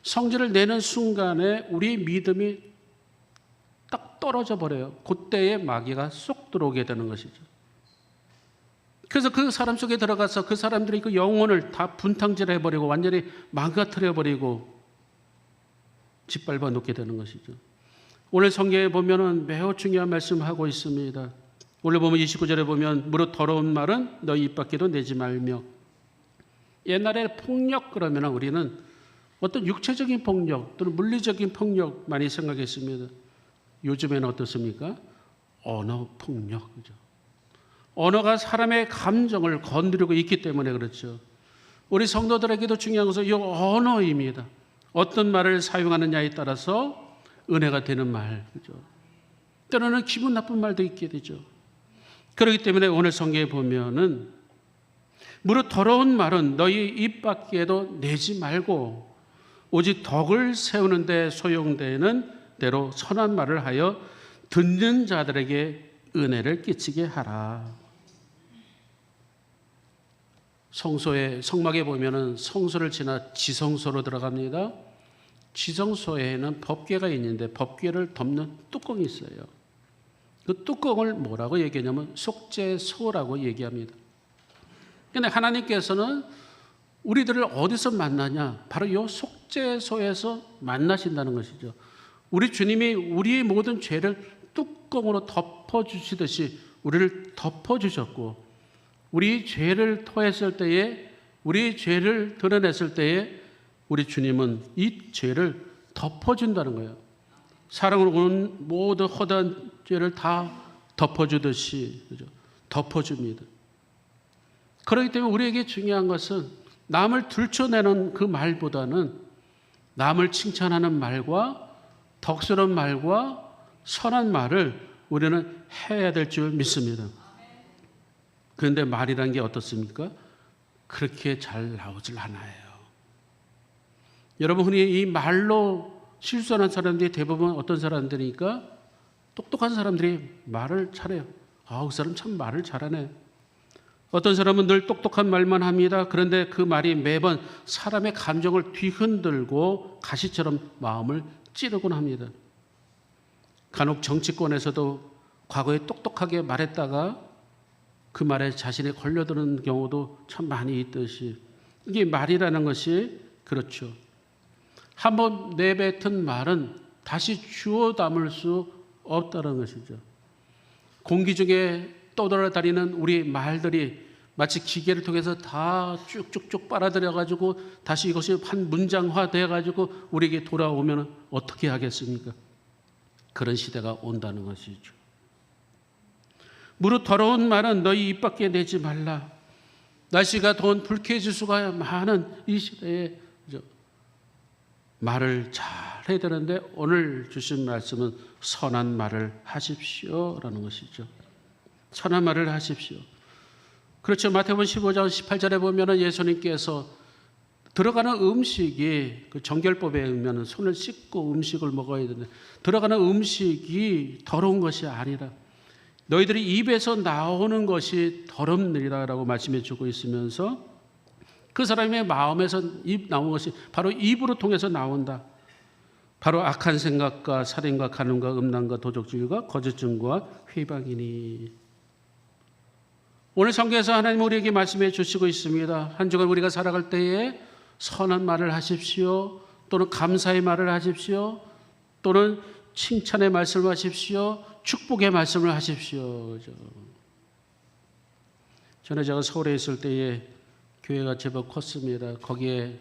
성질을 내는 순간에 우리 믿음이 딱 떨어져 버려요. 그때에 마귀가 쏙 들어오게 되는 것이죠. 그래서 그 사람 속에 들어가서 그 사람들이 그 영혼을 다 분탕질해버리고 완전히 망가뜨려버리고 짓밟아 놓게 되는 것이죠. 오늘 성경에 보면은 매우 중요한 말씀하고 있습니다. 오늘 보면 29절에 보면 무릇 더러운 말은 너희 입 밖에도 내지 말며. 옛날에 폭력 그러면 우리는 어떤 육체적인 폭력 또는 물리적인 폭력 많이 생각했습니다. 요즘에는 어떻습니까? 언어 폭력. 그죠? 언어가 사람의 감정을 건드리고 있기 때문에 그렇죠. 우리 성도들에게도 중요한 것은 이 언어입니다. 어떤 말을 사용하느냐에 따라서 은혜가 되는 말, 그죠? 때로는 기분 나쁜 말도 있게 되죠. 그렇기 때문에 오늘 성경에 보면은 무릇 더러운 말은 너희 입 밖에도 내지 말고 오직 덕을 세우는 데 소용되는 대로 선한 말을 하여 듣는 자들에게 은혜를 끼치게 하라. 성소에 성막에 보면은 성소를 지나 지성소로 들어갑니다. 지성소에는 법궤가 있는데 법궤를 덮는 뚜껑이 있어요. 그 뚜껑을 뭐라고 얘기하냐면 속죄소라고 얘기합니다. 그런데 하나님께서는 우리들을 어디서 만나냐? 바로 이 속죄소에서 만나신다는 것이죠. 우리 주님이 우리의 모든 죄를 뚜껑으로 덮어주시듯이 우리를 덮어주셨고, 우리 죄를 토했을 때에, 우리 죄를 드러냈을 때에 우리 주님은 이 죄를 덮어준다는 거예요. 사랑으로 온 모든 허다한 죄를 다 덮어주듯이, 그죠? 덮어줍니다. 그렇기 때문에 우리에게 중요한 것은 남을 들춰내는 그 말보다는 남을 칭찬하는 말과 덕스러운 말과 선한 말을 우리는 해야 될 줄 믿습니다. 그런데 말이란 게 어떻습니까? 그렇게 잘 나오질 않아요. 여러분, 흔히 이 말로 실수하는 사람들이 대부분 어떤 사람들이니까 똑똑한 사람들이 말을 잘해요. 그 사람 참 말을 잘하네. 어떤 사람은 늘 똑똑한 말만 합니다. 그런데 그 말이 매번 사람의 감정을 뒤흔들고 가시처럼 마음을 찌르곤 합니다. 간혹 정치권에서도 과거에 똑똑하게 말했다가 그 말에 자신이 걸려드는 경우도 참 많이 있듯이 이게 말이라는 것이 그렇죠. 한번 내뱉은 말은 다시 주워 담을 수 없다는 것이죠. 공기 중에 떠돌아다니는 우리 말들이 마치 기계를 통해서 다 쭉쭉쭉 빨아들여가지고 다시 이것이 한 문장화 돼가지고 우리에게 돌아오면 어떻게 하겠습니까? 그런 시대가 온다는 것이죠. 무릇 더러운 말은 너희 입 밖에 내지 말라. 날씨가 더운 불쾌해질 수가 많은 이 시대에 말을 잘 해야 되는데 오늘 주신 말씀은 선한 말을 하십시오라는 것이죠. 선한 말을 하십시오. 그렇죠. 마태복음 15장 18절에 보면은 예수님께서 들어가는 음식이 그 정결법에 의하면 손을 씻고 음식을 먹어야 되는데 들어가는 음식이 더러운 것이 아니라 너희들이 입에서 나오는 것이 더럽느니라라고 말씀해 주고 있으면서 그 사람의 마음에서 입 나오는 것이 바로 입으로 통해서 나온다. 바로 악한 생각과 살인과 간음과 음란과 도적질과 거짓 증거와 회방이니. 오늘 성경에서 하나님 우리에게 말씀해 주시고 있습니다. 한 주간 우리가 살아갈 때에 선한 말을 하십시오. 또는 감사의 말을 하십시오. 또는 칭찬의 말씀을 하십시오. 축복의 말씀을 하십시오. 그죠? 전에 제가 서울에 있을 때에 교회가 제법 컸습니다. 거기에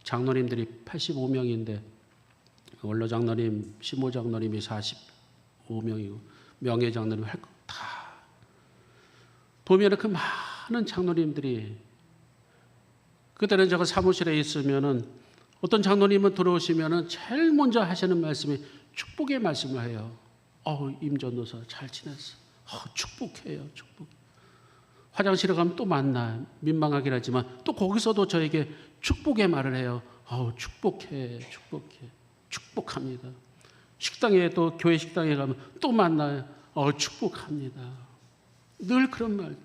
장로님들이 85명인데 원로 장로님, 신모 장로님이 45명이고 명예 장로님 할 거 다 보면은 그 많은 장로님들이 그때는 제가 사무실에 있으면은 어떤 장로님은 들어오시면은 제일 먼저 하시는 말씀이 축복의 말씀을 해요. 임 전도사 잘 지냈어. 축복해요, 축복. 화장실에 가면 또 만나 민망하긴 하지만 또 거기서도 저에게 축복의 말을 해요. 축복해, 축복해, 축복합니다. 식당에 또 교회 식당에 가면 또 만나요. 축복합니다. 늘 그런 말.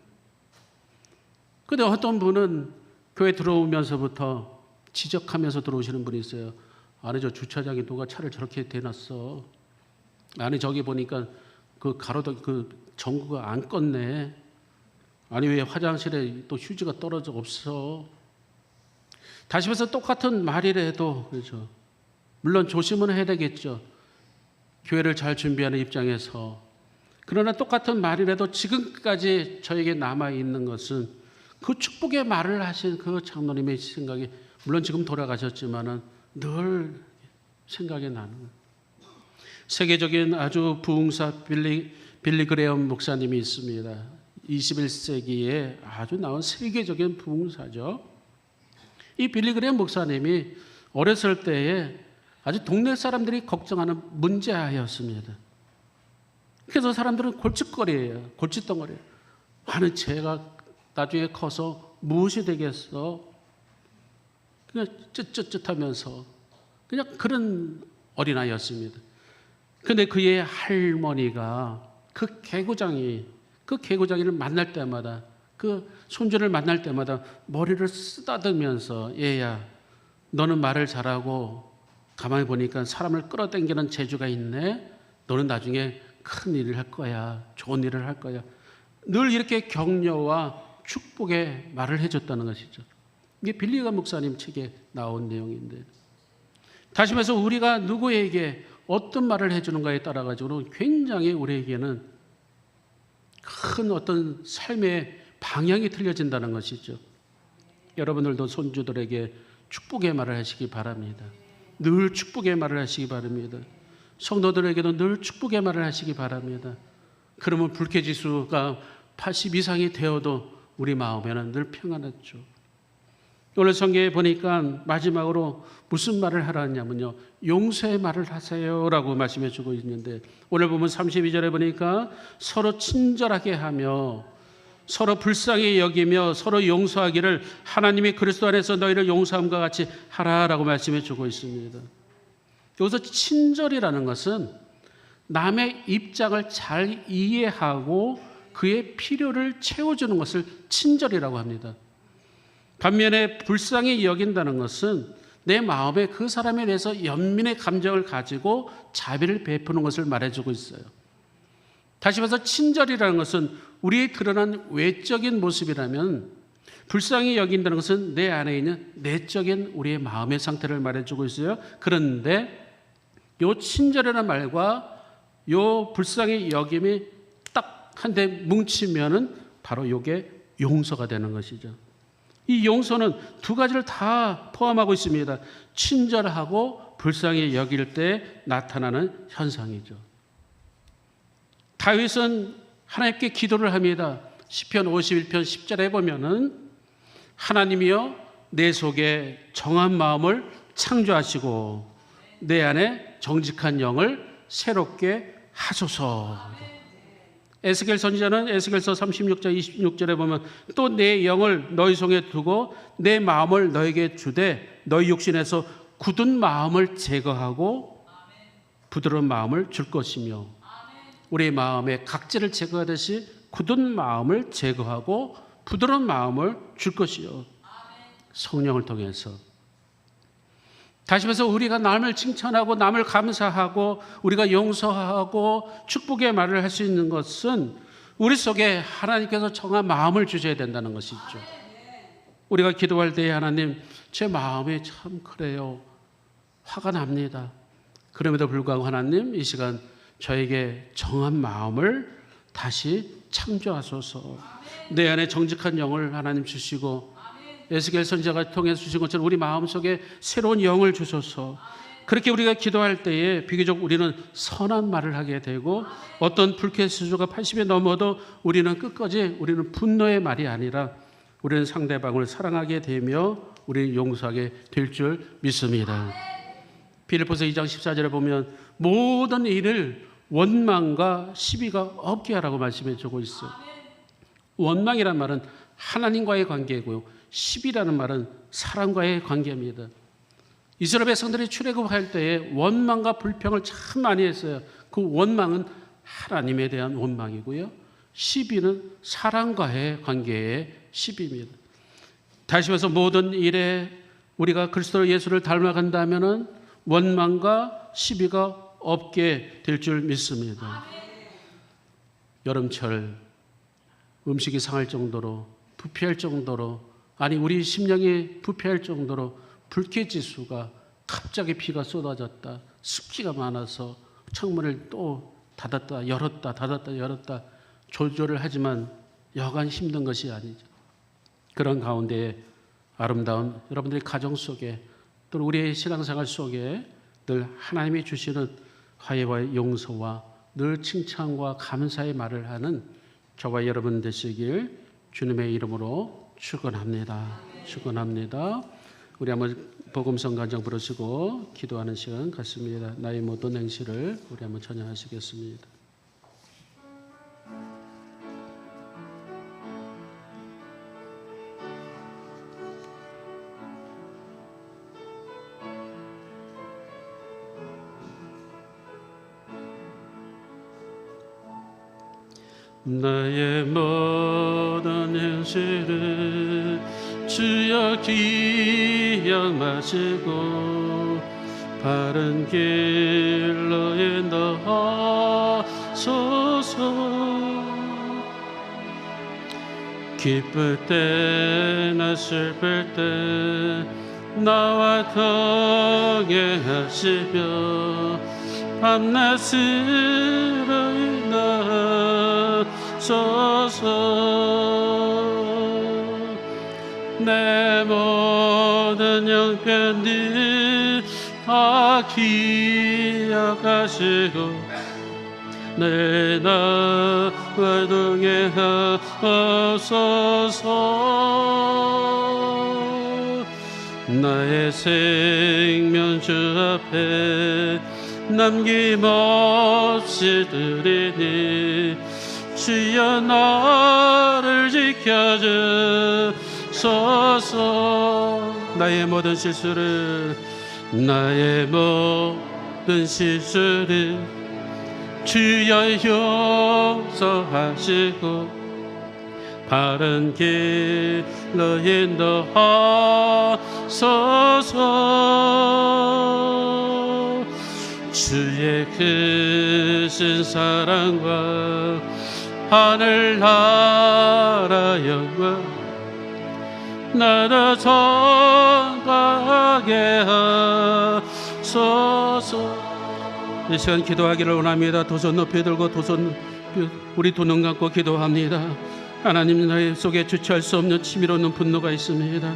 근데 어떤 분은 교회 들어오면서부터 지적하면서 들어오시는 분이 있어요. 아니 저 주차장에 누가 차를 저렇게 대놨어. 아니 저기 보니까 그 가로등 그 전구가 안 껐네. 아니 왜 화장실에 또 휴지가 떨어져 없어. 다시면서 똑같은 말이라도 그렇죠. 물론 조심은 해야 되겠죠. 교회를 잘 준비하는 입장에서. 그러나 똑같은 말이라도 지금까지 저에게 남아있는 것은 그 축복의 말을 하신 그 장로님의 생각이 물론 지금 돌아가셨지만은 늘 생각이 나는 거예요. 세계적인 아주 부흥사 빌리 그레엄 목사님이 있습니다. 21세기에 아주 나온 세계적인 부흥사죠. 이 빌리 그레엄 목사님이 어렸을 때에 아주 동네 사람들이 걱정하는 문제아이였습니다. 그래서 사람들은 골칫거리예요. 골칫덩어리예요. 아니 제가 나중에 커서 무엇이 되겠어? 그냥 쯧쯧쯧하면서 그냥 그런 어린아이였습니다. 그런데 그의 할머니가 그 개구장이를 만날 때마다 그 손주를 만날 때마다 머리를 쓰다듬으면서 얘야 너는 말을 잘하고 가만히 보니까 사람을 끌어당기는 재주가 있네. 너는 나중에 큰 일을 할 거야. 좋은 일을 할 거야. 늘 이렇게 격려와 축복의 말을 해줬다는 것이죠. 이게 빌리가 목사님 책에 나온 내용인데 다시 말해서 우리가 누구에게 어떤 말을 해주는가에 따라 가지고는 굉장히 우리에게는 큰 어떤 삶의 방향이 틀려진다는 것이죠. 여러분들도 손주들에게 축복의 말을 하시기 바랍니다. 늘 축복의 말을 하시기 바랍니다. 성도들에게도 늘 축복의 말을 하시기 바랍니다. 그러면 불쾌지수가 80 이상이 되어도 우리 마음에는 늘 평안하죠. 오늘 성경에 보니까 마지막으로 무슨 말을 하라냐면요. 용서의 말을 하세요라고 말씀해 주고 있는데 오늘 보면 32절에 보니까 서로 친절하게 하며 서로 불쌍히 여기며 서로 용서하기를 하나님이 그리스도 안에서 너희를 용서함과 같이 하라라고 말씀해 주고 있습니다. 여기서 친절이라는 것은 남의 입장을 잘 이해하고 그의 필요를 채워주는 것을 친절이라고 합니다. 반면에 불쌍히 여긴다는 것은 내 마음에 그 사람에 대해서 연민의 감정을 가지고 자비를 베푸는 것을 말해주고 있어요. 다시 말해서 친절이라는 것은 우리의 드러난 외적인 모습이라면 불쌍히 여긴다는 것은 내 안에 있는 내적인 우리의 마음의 상태를 말해주고 있어요. 그런데 요 친절이라는 말과 요 불쌍히 여김이 딱 한데 뭉치면은 바로 요게 용서가 되는 것이죠. 이 용서는 두 가지를 다 포함하고 있습니다. 친절하고 불쌍히 여길 때 나타나는 현상이죠. 다윗은 하나님께 기도를 합니다. 시편 51편 10절에 보면은 하나님이여 내 속에 정한 마음을 창조하시고 내 안에 정직한 영을 새롭게 하소서. 에스겔 선지자는 에스겔서 36장 26절에 보면 또 내 영을 너희 손에 두고 내 마음을 너에게 주되 너희 육신에서 굳은 마음을 제거하고 부드러운 마음을 줄 것이며 우리 마음의 각질을 제거하듯이 굳은 마음을 제거하고 부드러운 마음을 줄 것이요. 성령을 통해서. 다시 말해서 우리가 남을 칭찬하고 남을 감사하고 우리가 용서하고 축복의 말을 할 수 있는 것은 우리 속에 하나님께서 정한 마음을 주셔야 된다는 것이죠. 우리가 기도할 때에 하나님 제 마음이 참 그래요. 화가 납니다. 그럼에도 불구하고 하나님 이 시간 저에게 정한 마음을 다시 창조하소서. 내 안에 정직한 영을 하나님 주시고 에스겔 선지자가 통해서 주신 것처럼 우리 마음속에 새로운 영을 주소서. 그렇게 우리가 기도할 때에 비교적 우리는 선한 말을 하게 되고 어떤 불쾌 지수가 80이 넘어도 우리는 끝까지 우리는 분노의 말이 아니라 우리는 상대방을 사랑하게 되며 우리는 용서하게 될 줄 믿습니다. 빌립보서 2장 14절에 보면 모든 일을 원망과 시비가 없게 하라고 말씀해 주고 있어요. 원망이란 말은 하나님과의 관계이고요, 시비라는 말은 사람과의 관계입니다. 이스라엘 백성들이 출애굽할 때에 원망과 불평을 참 많이 했어요. 그 원망은 하나님에 대한 원망이고요, 시비는 사람과의 관계의 시비입니다. 다시 말해서 모든 일에 우리가 그리스도 예수를 닮아간다면은 원망과 시비가 없게 될 줄 믿습니다. 여름철 음식이 상할 정도로 부패할 정도로, 아니 우리 심령이 부패할 정도로 불쾌지수가 갑자기 비가 쏟아졌다, 습기가 많아서 창문을 또 닫았다 열었다 닫았다 열었다 조절을 하지만 여간 힘든 것이 아니죠. 그런 가운데 아름다운 여러분들의 가정 속에 또 우리의 신앙생활 속에 늘 하나님이 주시는 화해와 용서와 늘 칭찬과 감사의 말을 하는 저와 여러분 되시길 주님의 이름으로 축원합니다. 축원합니다. 우리 한번 복음성 간증 부르시고 기도하는 시간 갖습니다. 나의 모든 행실을 우리 한번 찬양하시겠습니다. 나의 모든 행실을 주여 기억하시고 바른 길로 인도하소서. 기쁠 때나 슬플 때 나와 동행하시며 밤낮으로 인도하소서. 내 모든 형편들 다 기억하시고 내 나와 동행하소서. 나의 생명 주 앞에 남김없이 드리니 주여 나를 지켜주소서. 나의 모든 실수를 주여 용서하시고 바른 길로 인도하소서. 주의 크신 사랑과 하늘나라 영광 나도 전가하게 하소서. 이 시간 기도하기를 원합니다. 두 손 높이 들고 우리 두 눈 감고 기도합니다. 하나님, 나의 속에 주체할 수 없는 치밀어오는 분노가 있습니다.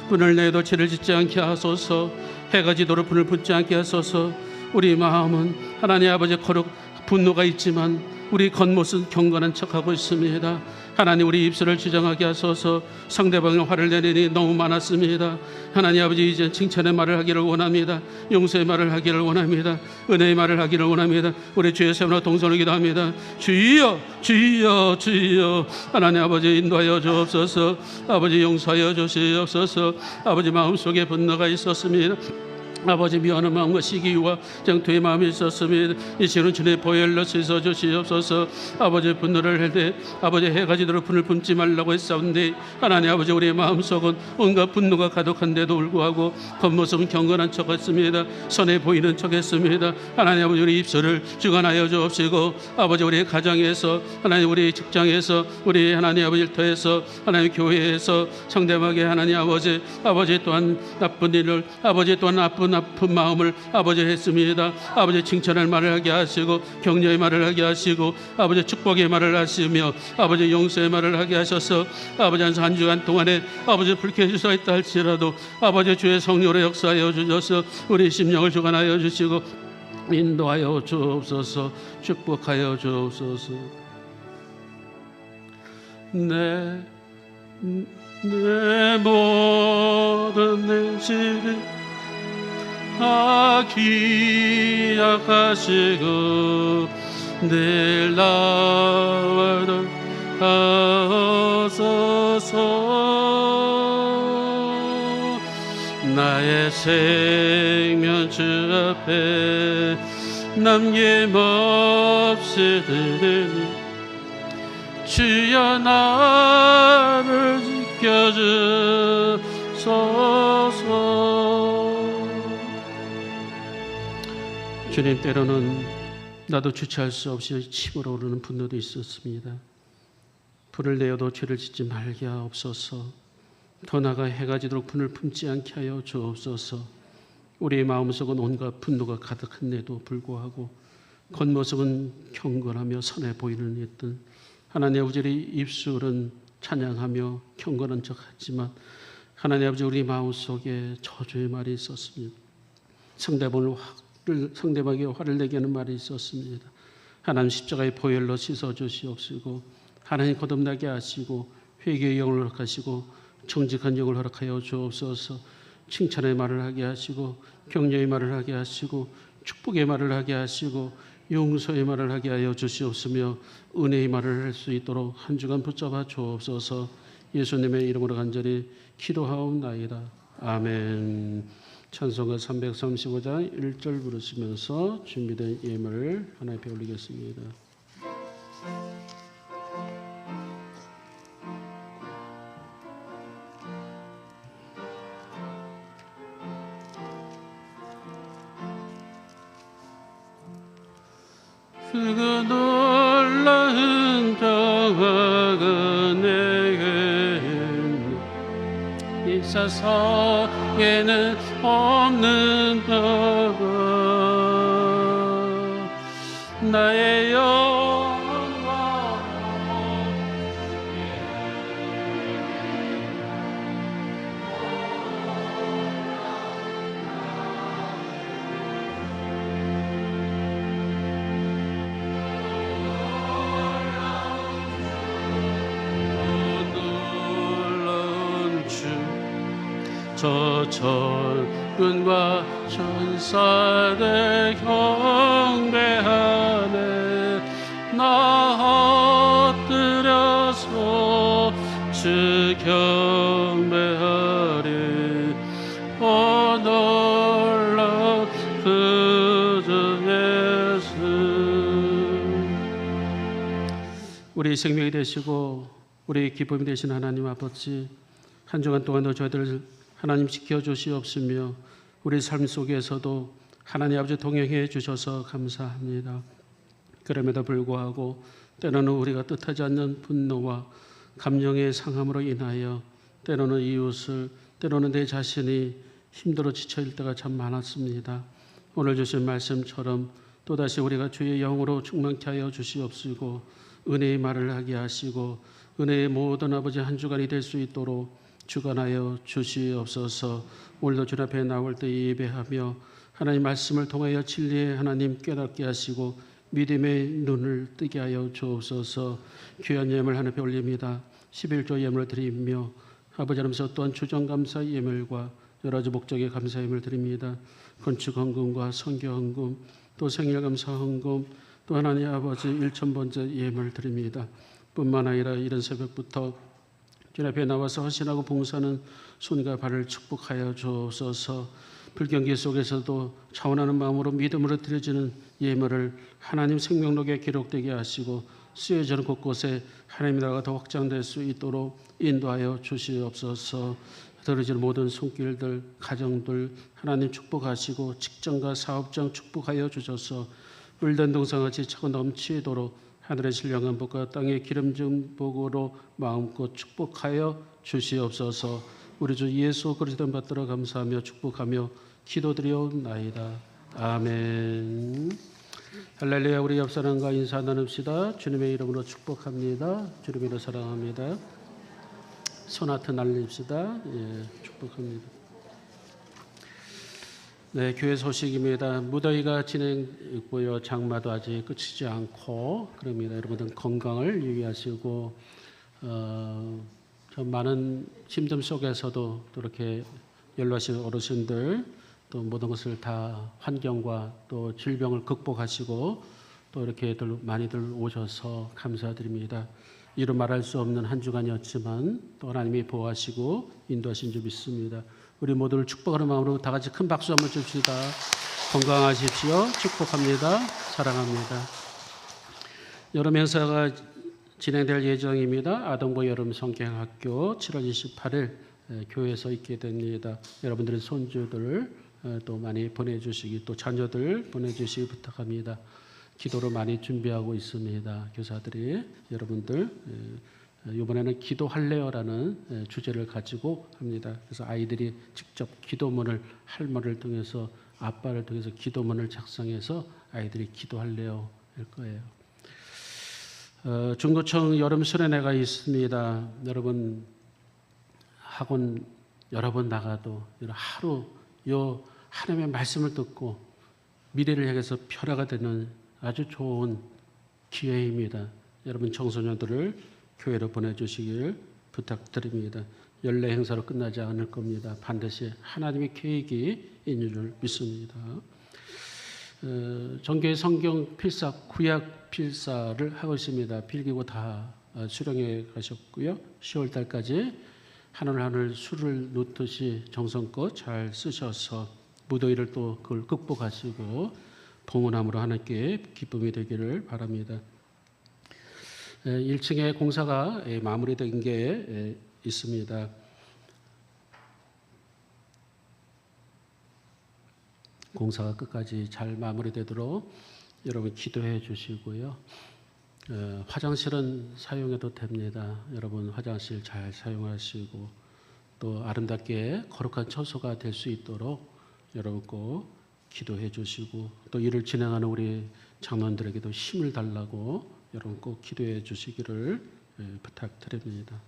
분을 내도 죄를 짓지 않게 하소서. 해가 지도록 분을 붙지 않게 하소서. 우리 마음은 하나님 아버지 거룩 분노가 있지만 우리 겉모습은 경건한 척하고 있습니다. 하나님, 우리 입술을 주장하게 하소서. 상대방의 화를 내리니 너무 많았습니다. 하나님 아버지, 이제 칭찬의 말을 하기를 원합니다. 용서의 말을 하기를 원합니다. 은혜의 말을 하기를 원합니다. 우리 주의 세우나 동선을 기도합니다. 주여 주여 주여. 하나님 아버지, 인도하여 주옵소서. 아버지, 용서하여 주시옵소서. 아버지, 마음속에 분노가 있었습니다. 아버지, 미워하는 마음과 시기와 장투의 마음이 있었습니다. 이 시는 주의 보혈로 씻어 주시옵소서. 아버지, 분노를 할 때 아버지 해가 지도록 분을 품지 말라고 했사온데 하나님 아버지, 우리의 마음속은 온갖 분노가 가득한데도 불구하고 겉모습은 경건한 척했습니다. 선해 보이는 척했습니다. 하나님 아버지, 우리 입술을 주관하여 주옵시고 아버지, 우리 가정에서 하나님, 우리 직장에서 우리 하나님 아버지 일터에서 하나님 교회에서 상대방에게 하나님 아버지 또한 나쁜 일을 아버지 또한 나쁜 아픈 마음을 아버지 했습니다. 아버지 칭찬할 말을 하게 하시고 격려의 말을 하게 하시고 아버지 축복의 말을 하시며 아버지 용서의 말을 하게 하셔서 아버지 한 주간 동안에 아버지 불쾌해 주사 있다 할지라도 아버지 주의 성령으로 역사하여 주셔서 우리 심령을 주관하여 주시고 인도하여 주옵소서. 축복하여 주옵소서. 내 모든 내 시를 기억하시고 늘 나와 하옵소서. 나의 생명 주 앞에 남김없이 드리니 주여 나를 지켜주소서. 주님, 때로는 나도 주체할 수 없이 침으로 오르는 분노도 있었습니다. 불을 내어도 죄를 짓지 말게 하옵소서. 더 나아가 해가 지도록 분을 품지 않게 하여 주옵소서. 우리의 마음속은 온갖 분노가 가득한데도 불구하고 겉모습은 경건하며 선해 보이는 이들, 하나님 아버지 우리 입술은 찬양하며 경건한 척하지만 하나님 아버지 우리 마음속에 저주의 말이 있었습니다. 상대방에게 화를 내게 하는 말이 있었습니다. 하나님 십자가의 보혈로 씻어주시옵시고 하나님 거듭나게 하시고 회개의 영을 허락하시고 정직한 영을 허락하여 주옵소서. 칭찬의 말을 하게 하시고 격려의 말을 하게 하시고 축복의 말을 하게 하시고 용서의 말을 하게 하여 주시옵으며 은혜의 말을 할 수 있도록 한 주간 붙잡아 주옵소서. 예수님의 이름으로 간절히 기도하옵나이다. 아멘. 찬송가 335장 1절 부르시면서 준비된 예물을 하나 옆에 올리겠습니다. 그 놀라운 평화가 내게 이 세상에는 없는 평화 나의 영광 저 천군과 천사들 경배하네. 나 엎드려서 주 경배하리. 오 놀라운 그 주 예수. 우리 생명이 되시고 우리 기쁨이 되신 하나님 아버지, 한 주간 동안도 저희들 하나님 지켜주시옵으며 우리 삶 속에서도 하나님 아버지 동행해 주셔서 감사합니다. 그럼에도 불구하고 때로는 우리가 뜻하지 않는 분노와 감정의 상함으로 인하여 때로는 이웃을, 때로는 내 자신이 힘들어 지쳐일 때가 참 많았습니다. 오늘 주신 말씀처럼 또다시 우리가 주의 영으로 충만케 하여 주시옵시고 은혜의 말을 하게 하시고 은혜의 모든 아버지 한 주간이 될 수 있도록 주관하여 주시옵소서. 오늘도 주 앞에 나올 때 예배하며 하나님 말씀을 통하여 진리의 하나님 깨닫게 하시고 믿음의 눈을 뜨게 하여 주옵소서. 귀한 예물 하나 앞에 올립니다. 11조 예물을 드리며 아버지 하나님께서 또한 주정감사 예물과 여러 가지 목적의 감사 예물을 드립니다. 건축 헌금과 선교 헌금, 또 생일 감사 헌금, 또 하나님 아버지 1,000번째 예물을 드립니다. 뿐만 아니라 이른 새벽부터 주 앞에 나와서 헌신하고 봉사하는 손과 발을 축복하여 주옵소서. 불경기 속에서도 차원하는 마음으로 믿음으로 드려지는 예물을 하나님 생명록에 기록되게 하시고 쓰여지는 곳곳에 하나님의 나라가 더 확장될 수 있도록 인도하여 주시옵소서. 드려지는 모든 손길들, 가정들 하나님 축복하시고 직장과 사업장 축복하여 주셔서 물든 동상같이 차고 넘치도록 하늘의 신령한 복과 땅의 기름진 복으로 마음껏 축복하여 주시옵소서. 우리 주 예수 그리스도 받들어 감사하며 축복하며 기도드리옵나이다. 아멘. 할렐루야. 우리 옆 사람과 인사 나눕시다. 주님의 이름으로 축복합니다. 주님의 이름으로 사랑합니다. 소나트 날립시다. 예, 축복합니다. 네, 교회 소식입니다. 무더위가 진행했고요. 장마도 아직 끝이지 않고 그럽니다. 여러분들 건강을 유의하시고 좀 많은 힘듦 속에서도 또 이렇게 연로하신 어르신들 또 모든 것을 다 환경과 또 질병을 극복하시고 또 이렇게 많이들 오셔서 감사드립니다. 이루 말할 수 없는 한 주간이었지만 또 하나님이 보호하시고 인도하신 줄 믿습니다. 우리 모두를 축복하는 마음으로 다 같이 큰 박수 한번 줍시다. 건강하십시오. 축복합니다. 사랑합니다. 여름 행사가 진행될 예정입니다. 아동부 여름 성경학교 7월 28일 교회에서 있게 됩니다. 여러분들의 손주들 또 많이 보내주시기 또 자녀들 보내주시기 부탁합니다. 기도로 많이 준비하고 있습니다. 교사들이 여러분들 이번에는 기도할래요라는 주제를 가지고 합니다. 그래서 아이들이 직접 기도문을 할머니를 통해서 아빠를 통해서 기도문을 작성해서 아이들이 기도할래요 할 거예요. 중고청 여름 수련회가 있습니다. 여러분 학원 여러 번 나가도 하루 요 하나님의 말씀을 듣고 미래를 향해서 변화가 되는 아주 좋은 기회입니다. 여러분 청소년들을 교회로 보내주시길 부탁드립니다. 연례 행사로 끝나지 않을 겁니다. 반드시 하나님의 계획이 있는 줄 믿습니다. 정교회 성경 필사, 구약 필사를 하고 있습니다. 필기고 다 수령해 가셨고요. 10월 달까지 하늘 수를 놓듯이 정성껏 잘 쓰셔서 무더위를 또 그걸 극복하시고 봉헌함으로 하나님께 기쁨이 되기를 바랍니다. 1층에 공사가 마무리된 게 있습니다. 공사가 끝까지 잘 마무리되도록 여러분 기도해 주시고요. 화장실은 사용해도 됩니다. 여러분 화장실 잘 사용하시고 또 아름답게 거룩한 처소가 될 수 있도록 여러분 꼭 기도해 주시고 또 일을 진행하는 우리 장로님들에게도 힘을 달라고 여러분 꼭 기도해 주시기를 부탁드립니다.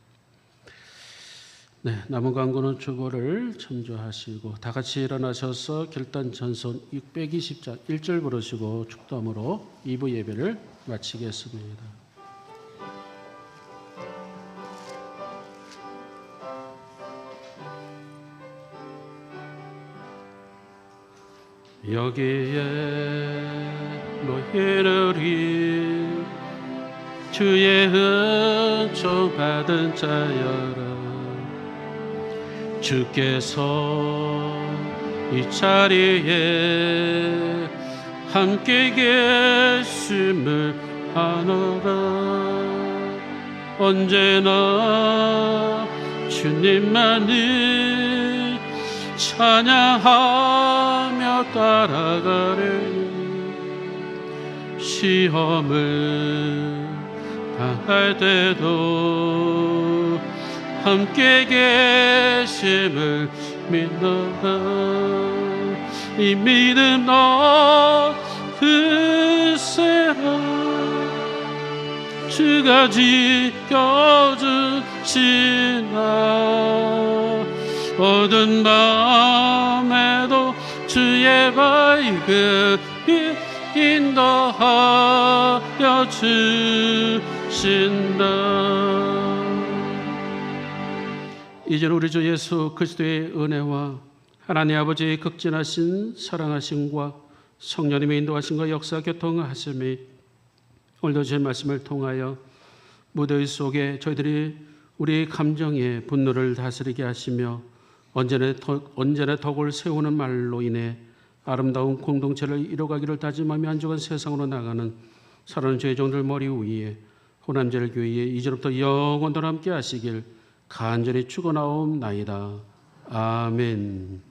네, 남은 광고는 주보를 첨부하시고 다 같이 일어나셔서 결단 전선 620장 1절 부르시고 축도함으로 2부 예배를 마치겠습니다. 여기에 모이르리 주의 은총 받은 자여라. 주께서 이 자리에 함께 계심을 아노라. 언제나 주님만을 찬양하며 따라가리. 시험을 당할 때도 함께 계심을 믿노라. 이 믿음 얻으세라. 주가 지켜주시나. 어두운 밤에도 주의 밝음이 인도하여 주신다. 이제는 우리 주 예수 그리스도의 은혜와 하나님 아버지의 극진하신 사랑하심과 성령님의 인도하심과 역사 교통하심이 오늘도 제 말씀을 통하여 무더위 속에 저희들이 우리 감정의 분노를 다스리게 하시며 언제나 덕을 세우는 말로 인해 아름다운 공동체를 이뤄가기를 다짐하며 한 주간 세상으로 나가는 사랑하는 저희 종들 머리 위에 호남제일 교회에 이제부터 영원토록 함께 하시길 간절히 축원하옵나이다. 아멘.